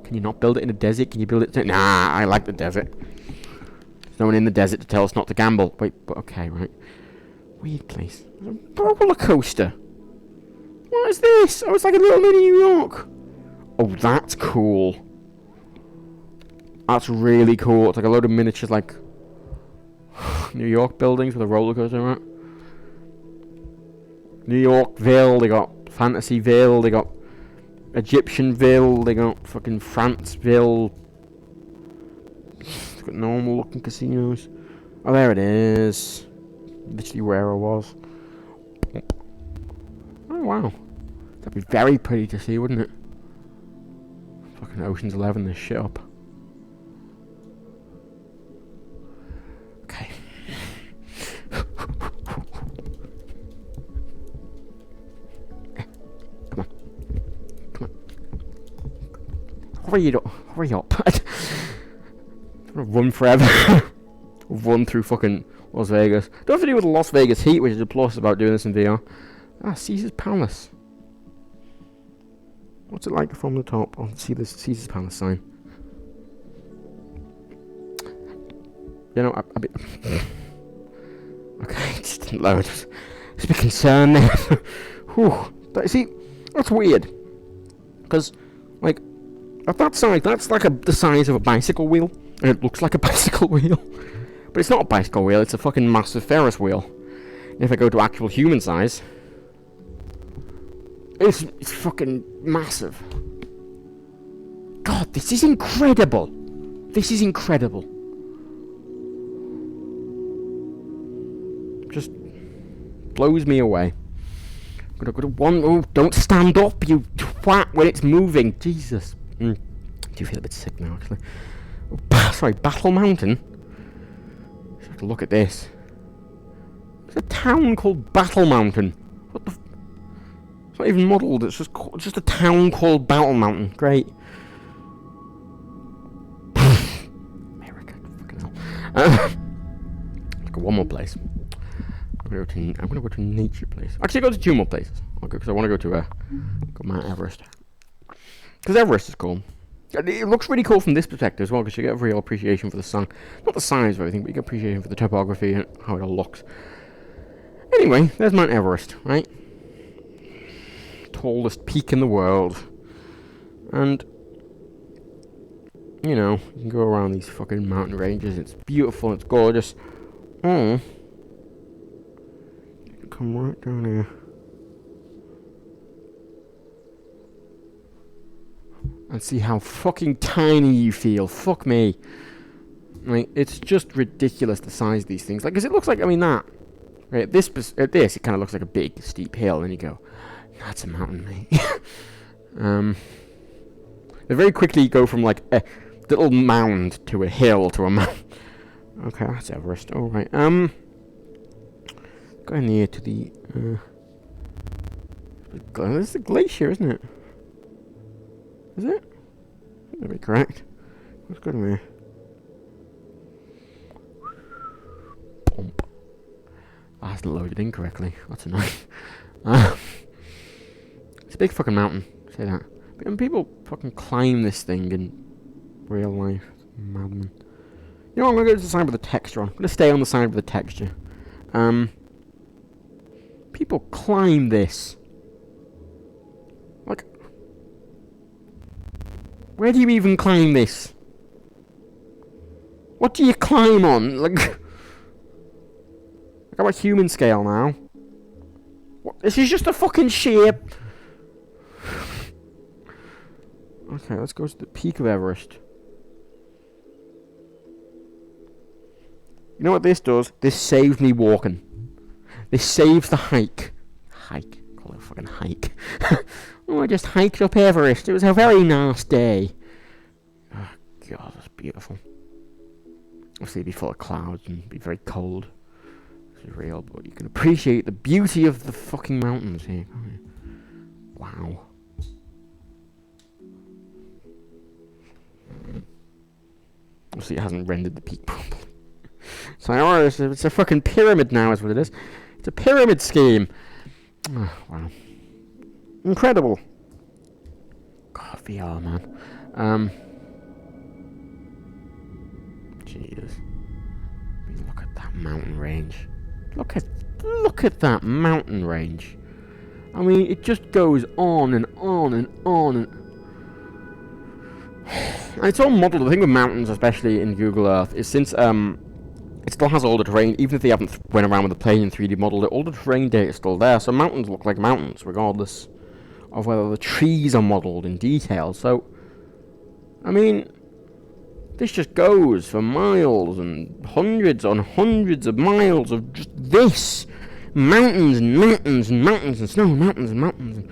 Can you not build it in a desert? Can you build it? Nah, I like the desert. There's no one in the desert to tell us not to gamble. Wait, but okay, right. Weird place. There's a roller coaster. What is this? Oh, it's like a little mini New York. Oh, that's cool. That's really cool. It's like a load of miniatures, like New York buildings with a roller coaster, right? New Yorkville, they got Fantasyville, they got Egyptianville, they got fucking Franceville. It's got normal looking casinos. Oh, there it is. Literally where I was. Oh, wow. That'd be very pretty to see, wouldn't it? Fucking Ocean's 11 this shit up. Okay. Hurry it up. Hurry up. I'm gonna run forever. Run through fucking Las Vegas. Don't have to do with the Las Vegas heat, which is a plus about doing this in VR. Ah, Caesar's Palace. What's it like from the top? Oh, see this Caesar's Palace sign. You know, I be okay, it just didn't load. Just a bit concerned there. Whew. See, that's weird. Because, like, at that size, that's like the size of a bicycle wheel. And it looks like a bicycle wheel. But it's not a bicycle wheel, it's a fucking massive Ferris wheel. And if I go to actual human size, it's fucking massive. God, this is incredible. This is incredible. Just blows me away. I'm gonna go to one. Oh, don't stand up, you twat, when it's moving. Jesus. I do feel a bit sick now, actually. Oh, sorry, Battle Mountain. Just have to look at this. There's a town called Battle Mountain. What the? It's not even modelled. It's just a town called Battle Mountain. Great. America, fucking hell. Let's go one more place. I'm gonna go to a nature place. Actually, go to 2 more places. I'll go because I want to go to Mount Everest. Because Everest is cool. It looks really cool from this perspective as well, because you get a real appreciation for the sun. Not the size of everything, but you get appreciation for the topography and how it all looks. Anyway, there's Mount Everest, right? Tallest peak in the world. And, you know, you can go around these fucking mountain ranges. It's beautiful, it's gorgeous. Come right down here. And see how fucking tiny you feel. Fuck me. Like, it's just ridiculous the size of these things. Like, because it looks like, I mean, that. Right, at this, it kind of looks like a big, steep hill. And you go, that's a mountain, mate. They very quickly go from, like, a little mound to a hill to a mountain. Okay, that's Everest. Alright, Go in here to the, this is a glacier, isn't it? Is it? That'd be correct. Let's go to here. Bump. That hasn't loaded incorrectly. That's annoying. It's a big fucking mountain. Say that. But when people fucking climb this thing in real life, madman. You know what? I'm gonna go to the side with the texture on. I'm gonna stay on the side with the texture. People climb this. Like, where do you even climb this? What do you climb on? Like, how about human scale now? What? This is just a fucking shape. Okay, let's go to the peak of Everest. You know what this does? This saves me walking. This saves the hike. Hike. Call it a fucking hike. Oh, I just hiked up Everest. It was a very nice day. Oh, God, that's beautiful. Obviously, it'd be full of clouds and be very cold. This is real, but you can appreciate the beauty of the fucking mountains here, can't you? Wow. Obviously, it hasn't rendered the peak properly. So, oh, it's a fucking pyramid now, is what it is. It's a pyramid scheme. Oh, wow. Incredible. God, VR, man. Jesus. I mean, look at that mountain range. Look at that mountain range. I mean, it just goes on and on and on and... And it's all modelled. The thing with mountains, especially in Google Earth, is since it still has all the terrain, even if they haven't went around with the plane and 3D modelled it, all the terrain data is still there. So mountains look like mountains, regardless of whether the trees are modelled in detail. So, I mean, this just goes for miles and hundreds on hundreds of miles of just this. Mountains and mountains and mountains and snow, mountains and mountains and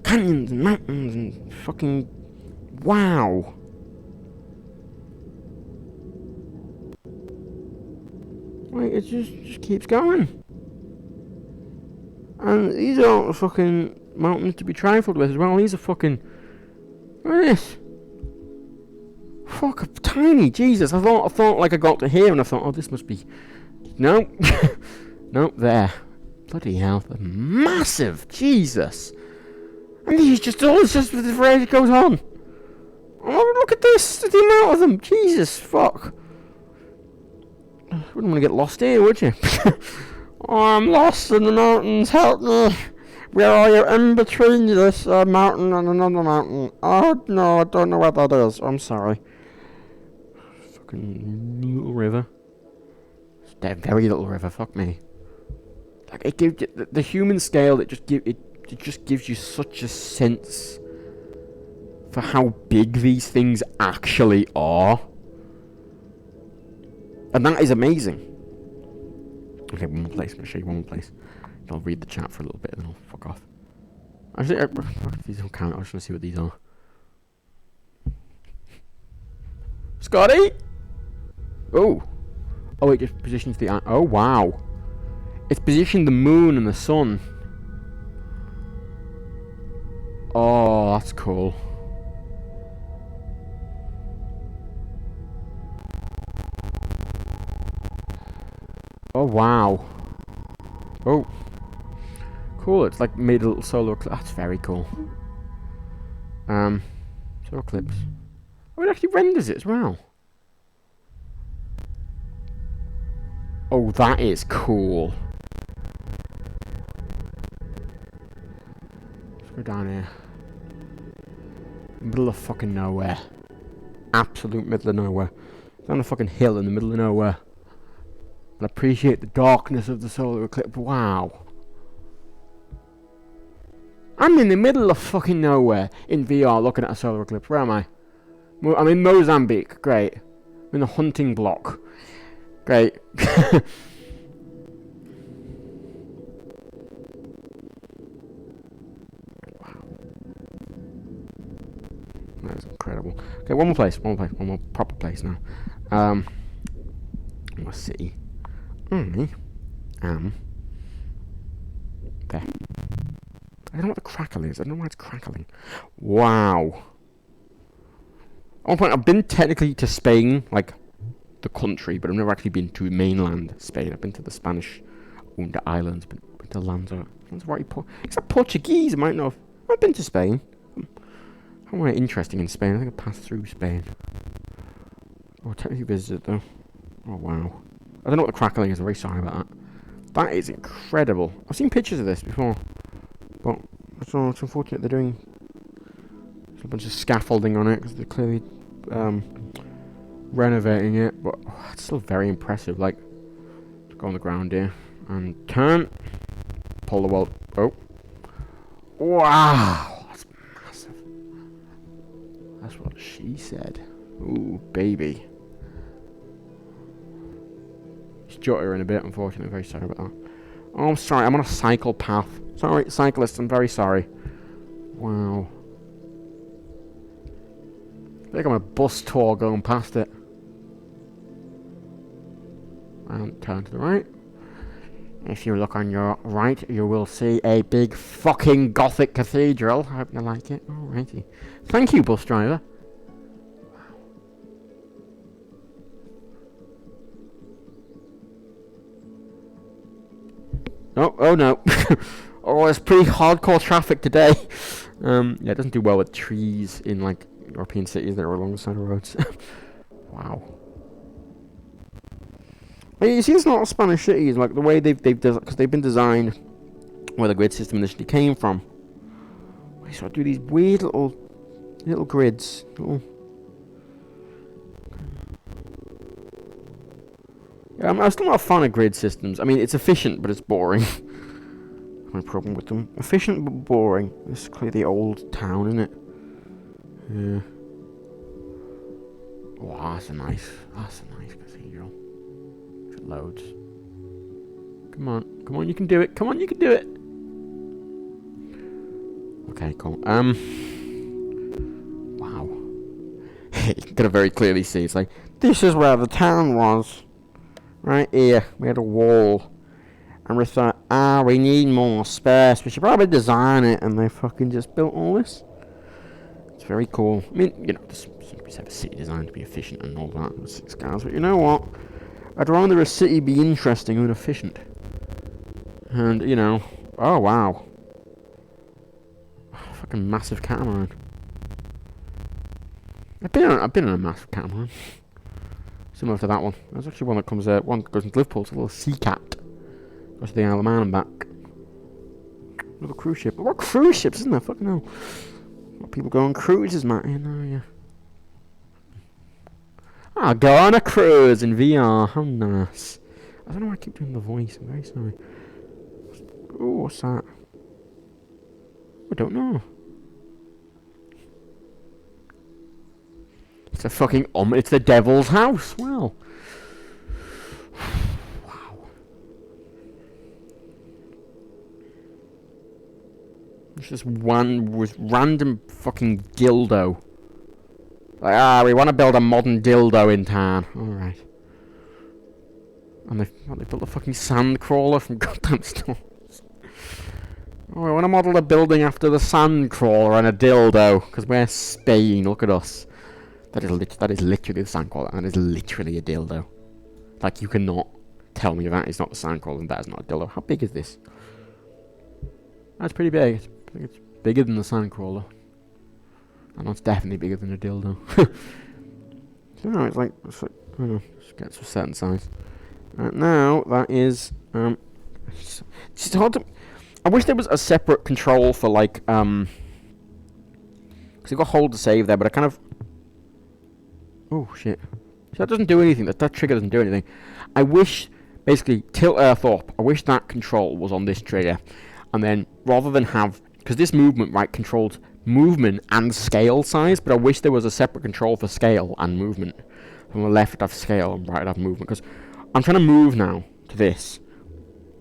canyons and mountains and fucking... Wow. Like, it just keeps going. And these aren't fucking mountains to be trifled with as well. These are fucking... Look at this. fuck, tiny, Jesus. I thought like I got to here and I thought, oh, this must be... No. No, there. Bloody hell, they're massive, Jesus. And he's just, oh, it's just the phrase it goes on. Oh, look at this, the amount of them, Jesus, fuck. Wouldn't want to get lost here, would you? Oh, I'm lost in the mountains, help me. Where are you in between this mountain and another mountain? Oh, no, I don't know where that is, I'm sorry. Fucking little river. It's a very little river, fuck me. Like, it gives you, the human scale, it just gives you such a sense for how big these things actually are. And that is amazing. Okay, one more place. I'm going to show you one more place. I'll read the chat for a little bit and then I'll fuck off. Actually, these don't count. I just want to see what these are. Scotty? Oh. Oh, it just positions the... Oh, wow. It's positioned the moon and the sun. Oh, that's cool. Oh, wow. Oh. Cool, it's like made a little solar eclipse. That's very cool. Solar eclipse. Oh, it actually renders it as well. Oh, that is cool. Let's go down here. Middle of fucking nowhere. Absolute middle of nowhere. Down a fucking hill in the middle of nowhere. And appreciate the darkness of the solar eclipse. Wow. I'm in the middle of fucking nowhere in VR looking at a solar eclipse. Where am I? I'm in Mozambique. Great. I'm in the hunting block. Great. Wow. That's incredible. Okay, one more proper place now. What city? I am there. I don't know what the crackle is. I don't know why it's crackling. Wow. At one point, I've been technically to Spain, like the country, but I've never actually been to mainland Spain. I've been to the Spanish-owned islands, but the Lanzarote. Is that Portuguese? I might not have. I've been to Spain. I'm quite interesting in Spain. I think I passed through Spain. Oh, technically visited though. Oh wow. I don't know what the crackling is. I'm very sorry about that. That is incredible. I've seen pictures of this before. But it's unfortunate they're doing a bunch of scaffolding on it because they're clearly renovating it. But it's still very impressive. Like, let's go on the ground here and turn, pull the wall. Oh, wow, that's massive. That's what she said. Ooh, baby. Jot her in a bit, unfortunately. Very sorry about that. Oh, I'm sorry. I'm on a cycle path. Sorry, cyclists. I'm very sorry. Wow. I think I'm on a bus tour going past it. And turn to the right. If you look on your right, you will see a big fucking Gothic cathedral. I hope you like it. Alrighty. Thank you, bus driver. Oh no. Oh, it's pretty hardcore traffic today. Yeah, it doesn't do well with trees in like European cities that are along the side of roads. Wow. I mean, you see, it's not Spanish cities like the way they've because they've been designed where the grid system initially came from. They sort of do these weird little grids. Yeah, I'm still not a fan of grid systems. I mean, it's efficient, but it's boring. My problem with them. Efficient, but boring. This is clearly the old town, isn't it? Yeah. Wow, that's a nice cathedral. Loads. Come on, you can do it. Come on, you can do it. Okay, cool. Wow. You can very clearly see. It's like, this is where the town was. Right here, we had a wall. And we thought, we need more space. We should probably design it. And they fucking just built all this. It's very cool. I mean, you know, just have a city designed to be efficient and all that with 6 cars, but you know what? I'd rather a city be interesting than efficient. And, you know, oh wow. Fucking massive catamaran. I've been on a massive catamaran. Similar to that one. There's actually one that comes one that goes into Liverpool, it's a little sea cat. Goes to the Isle of Man and back. Little cruise ship. What cruise ships, isn't there? Fucking hell. A lot of people go on cruises, Matt, you know, yeah. Ah, go on a cruise in VR. How nice. I don't know why I keep doing the voice. I'm very sorry. Oh, what's that? I don't know. It's a fucking it's the devil's house. Well. Wow. It's just one with random fucking dildo. Like, we want to build a modern dildo in town. Alright. And they built a fucking sand crawler from goddamn stones. Oh, we want to model a building after the sand crawler and a dildo. Because we're Spain, look at us. That is literally the sand crawler, and that is literally a dildo. Like, you cannot tell me that is not the sand crawler and that is not a dildo. How big is this? That's pretty big. I think it's bigger than the sand crawler. And it's definitely bigger than a dildo. No, it's like, I don't know, it gets to a certain size. Now, that is, it's hard to, I wish there was a separate control for, like, because you've got hold to save there, but I kind of, oh, shit. So that doesn't do anything, that trigger doesn't do anything. I wish, basically, tilt Earth up, I wish that control was on this trigger. And then, rather than have, because this movement, right, controls movement and scale size, but I wish there was a separate control for scale and movement. On the left I'd have scale and right I'd have movement, because I'm trying to move now to this,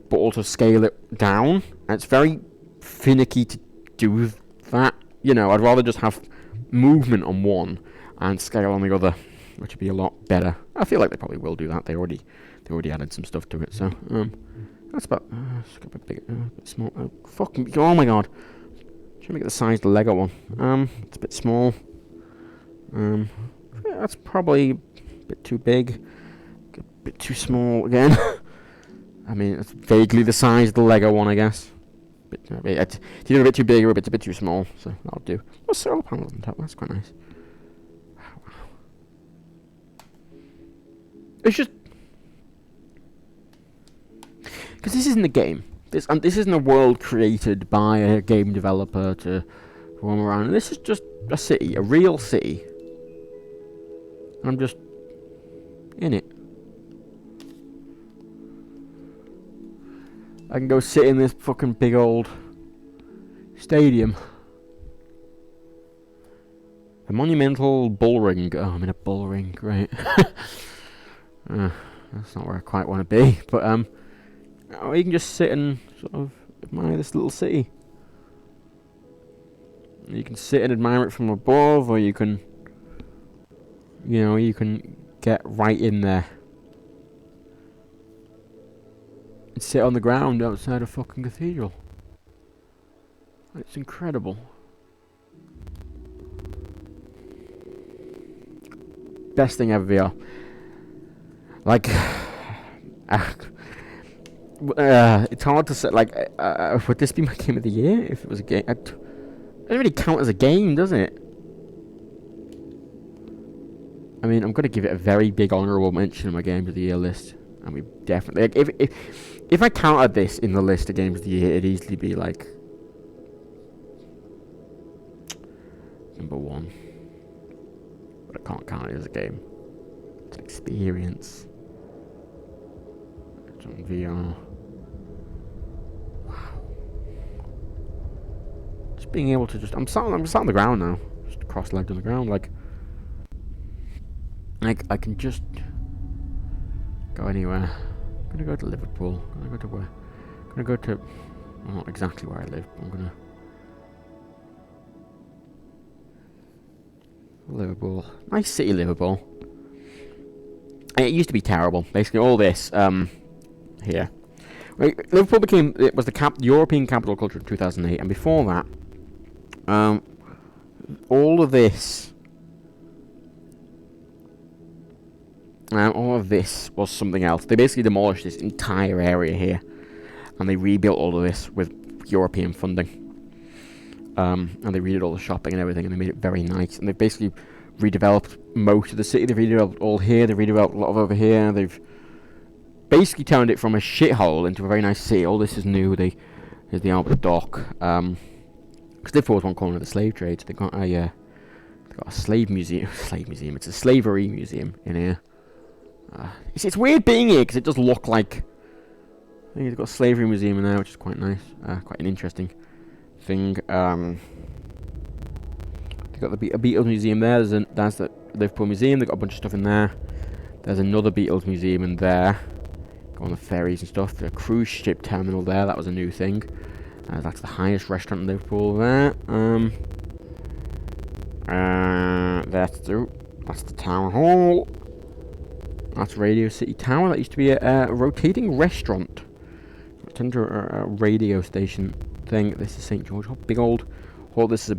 but also scale it down, and it's very finicky to do that. You know, I'd rather just have movement on one and scale on the other, which would be a lot better. I feel like they probably will do that. They already added some stuff to it, so that's about it's a bit big, a bit small. Oh my god. Trying to make the size of the Lego one. It's a bit small. Yeah, that's probably a bit too big. A bit too small again. I mean, it's vaguely the size of the Lego one, I guess. It's either a bit too big or a bit too small, so that'll do. Oh, solar panels on top, that's quite nice. Wow. It's just... because this isn't a game. This isn't a world created by a game developer to roam around. This is just a city, a real city. And I'm just in it. I can go sit in this fucking big old stadium. A monumental bull ring. Oh, I'm in a bull ring, great. That's not where I quite want to be, but oh, you can just sit and sort of admire this little city. You can sit and admire it from above, or you can, you know, you can get right in there and sit on the ground outside a fucking cathedral. It's incredible. Best thing ever, VR. Like, it's hard to say, like, would this be my game of the year if it was a game? It doesn't really count as a game, does it? I mean, I'm going to give it a very big honourable mention in my games of the year list. I mean, definitely. Like, if I counted this in the list of games of the year, it'd easily be, like, number 1. But I can't count it as a game. It's an experience. It's on VR. Being able to just, I'm sat on the ground now, just cross-legged on the ground, like I can just go anywhere. I'm gonna go to Liverpool. I'm gonna go to where? I'm gonna go to, well, not exactly where I live, but I'm gonna Liverpool. Nice city, Liverpool. And it used to be terrible. Basically, all this here. Liverpool was the European capital of culture in 2008, and before that. all of this was something else. They basically demolished this entire area here, and they rebuilt all of this with European funding. And they redid all the shopping and everything, and they made it very nice. And they've basically redeveloped most of the city. They've redeveloped all here. They've redeveloped a lot of over here. They've basically turned it from a shithole into a very nice city. All this is new. Here's the Albert Dock. Because they've always one corner of the slave trade. So they've got a slave museum. It's a slavery museum in here. It's weird being here because it does look like. I think they've got a slavery museum in there, which is quite nice. Quite an interesting thing. They've got a Beatles museum there. There's the Liverpool Museum. They've got a bunch of stuff in there. There's another Beatles museum in there. Go on the ferries and stuff. The cruise ship terminal there. That was a new thing. That's the highest restaurant in Liverpool there. That's the town hall. That's Radio City Tower. That used to be a rotating restaurant. It's under a radio station thing. This is St. George. Big old hall. This is a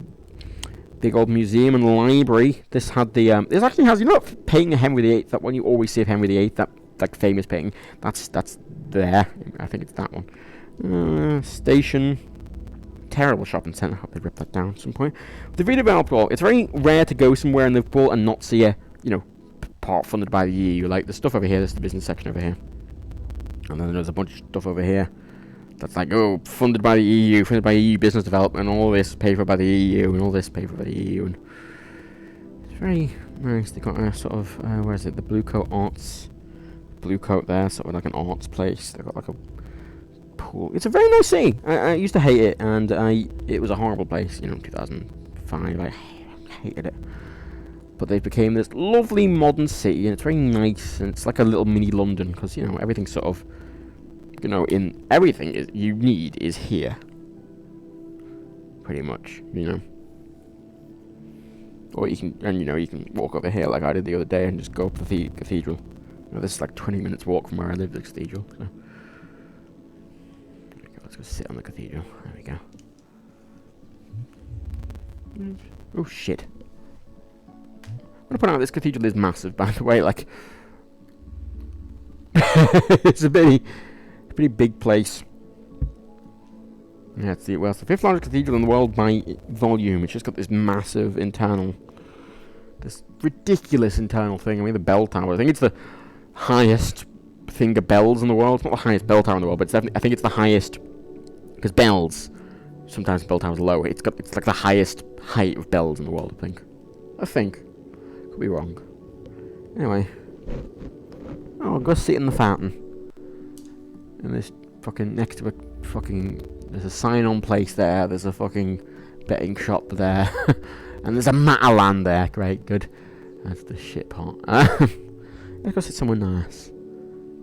big old museum and library. This had the this actually has, you know, painting of Henry VIII. That one you always see of Henry VIII. That like famous painting. That's there. I think it's that one. Station. Terrible shopping centre. I hope they rip that down at some point. The redeveloped all. It's very rare to go somewhere in Liverpool and not see a, you know, part funded by the EU. Like the stuff over here. This is the business section over here. And then there's a bunch of stuff over here that's like, oh, funded by the EU, funded by EU business development, and all this paid for by the EU, and all this paid for by the EU. And it's very nice. They got a sort of, where is it? The Blue Coat Arts. Blue Coat there, sort of like an arts place. They've got like a pool. It's a very nice city. I used to hate it, and it was a horrible place, you know, in 2005. I hated it. But they became this lovely modern city, and it's very nice, and it's like a little mini London, because, you know, everything's sort of, you know, everything you need is here. Pretty much, you know. Or you can walk over here like I did the other day and just go up to the cathedral. You know, this is like 20 minutes walk from where I live, the cathedral. So. Let's go sit on the cathedral. There we go. Oh shit. I'm gonna point out this cathedral is massive, by the way. Like, it's a pretty big place. Yeah, it's the fifth largest cathedral in the world by volume. It's just got this massive this ridiculous internal thing. I mean, the bell tower. I think it's the highest thing of bells in the world. It's not the highest bell tower in the world, but it's definitely. I think it's the highest because bells. Sometimes bell towers are low. It's like the highest height of bells in the world. I think. Could be wrong. Anyway. Oh, I'll go sit in the fountain. And there's fucking next to a fucking. There's a sign on place there. There's a fucking betting shop there. And there's a Matalan there. Great, good. That's the shit part. Let's go sit somewhere nice.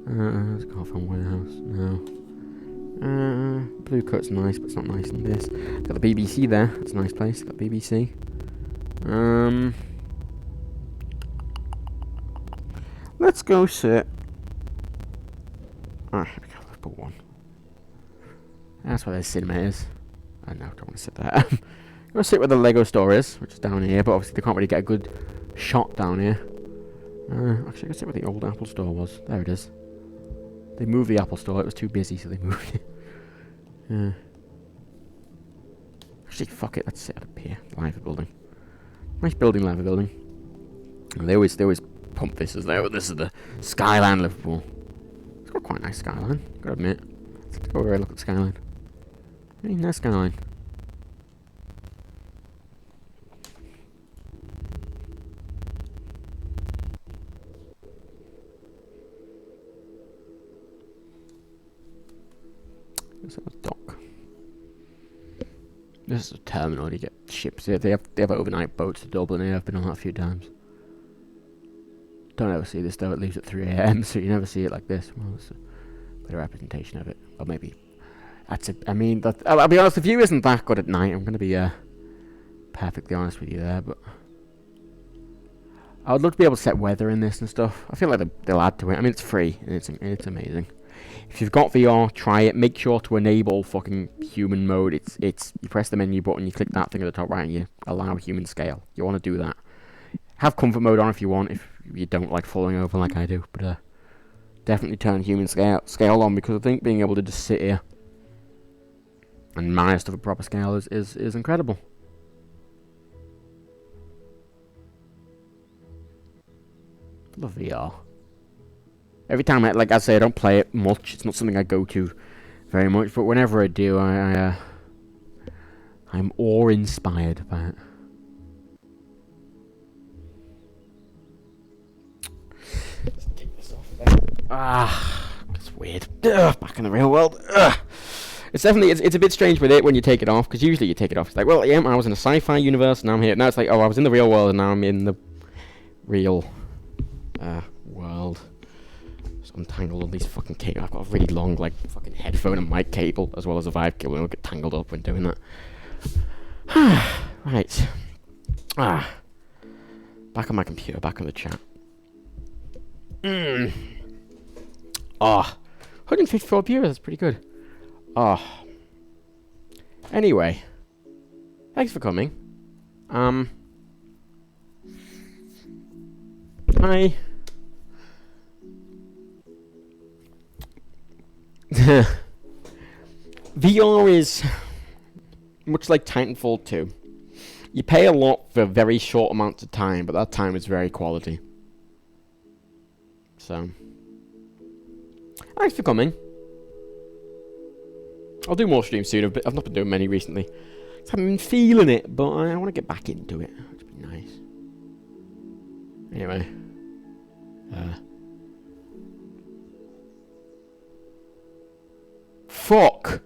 Let's go off on warehouse. No. Blue Coat's nice, but it's not nice in this. Got the BBC there. It's a nice place. Got BBC. Let's go sit. Ah, here we go. Let's put one. That's where the cinema is. I know, don't want to sit there. I'm going to sit where the Lego store is, which is down here, but obviously they can't really get a good shot down here. Actually, I can sit where the old Apple store was. There it is. They moved the Apple store. It was too busy, so they moved it. Yeah. Actually, fuck it. Let's sit up here. Liver building. Nice building, Liver building. And they always pump this as though this is the skyline Liverpool. It's got quite a nice skyline, gotta admit. Let's go over and look at the skyline. Really nice skyline. This is a dock. This is a terminal. You get ships here. They have overnight boats to Dublin here. I've been on that a few times. Don't ever see this though. It leaves at 3 AM, so you never see it like this. Well, it's a better representation of it. Or maybe that's it. I mean, I'll be honest. The view isn't that good at night. I'm gonna be perfectly honest with you there, but I would love to be able to set weather in this and stuff. I feel like they'll add to it. I mean, it's free and it's amazing. If you've got VR, try it. Make sure to enable fucking human mode. It's you press the menu button, you click that thing at the top right, and you allow human scale. You want to do that. Have comfort mode on if you want, if you don't like falling over like I do. But definitely turn human scale on, because I think being able to just sit here and manage stuff at proper scale is incredible. Love VR. Every time like I say, I don't play it much. It's not something I go to very much. But whenever I do, I'm awe-inspired by it. Let's take this off. It's weird. Back in the real world. It's definitely it's a bit strange with it when you take it off, because usually you take it off. It's like, well, yeah, I was in a sci-fi universe, and now I'm here. Now it's like, oh, I was in the real world, and now I'm in the real world. Untangled all these fucking cables. I've got a really long, like, fucking headphone and mic cable, as well as a vibe cable, and I'll get tangled up when doing that. Right. Back on my computer, back on the chat. 154 viewers, that's pretty good. Anyway. Thanks for coming. VR is much like Titanfall 2. You pay a lot for very short amounts of time, but that time is very quality. So, thanks for coming. I'll do more streams soon. I've not been doing many recently. I haven't been feeling it, but I want to get back into it. It'd be nice. Anyway. Fuck!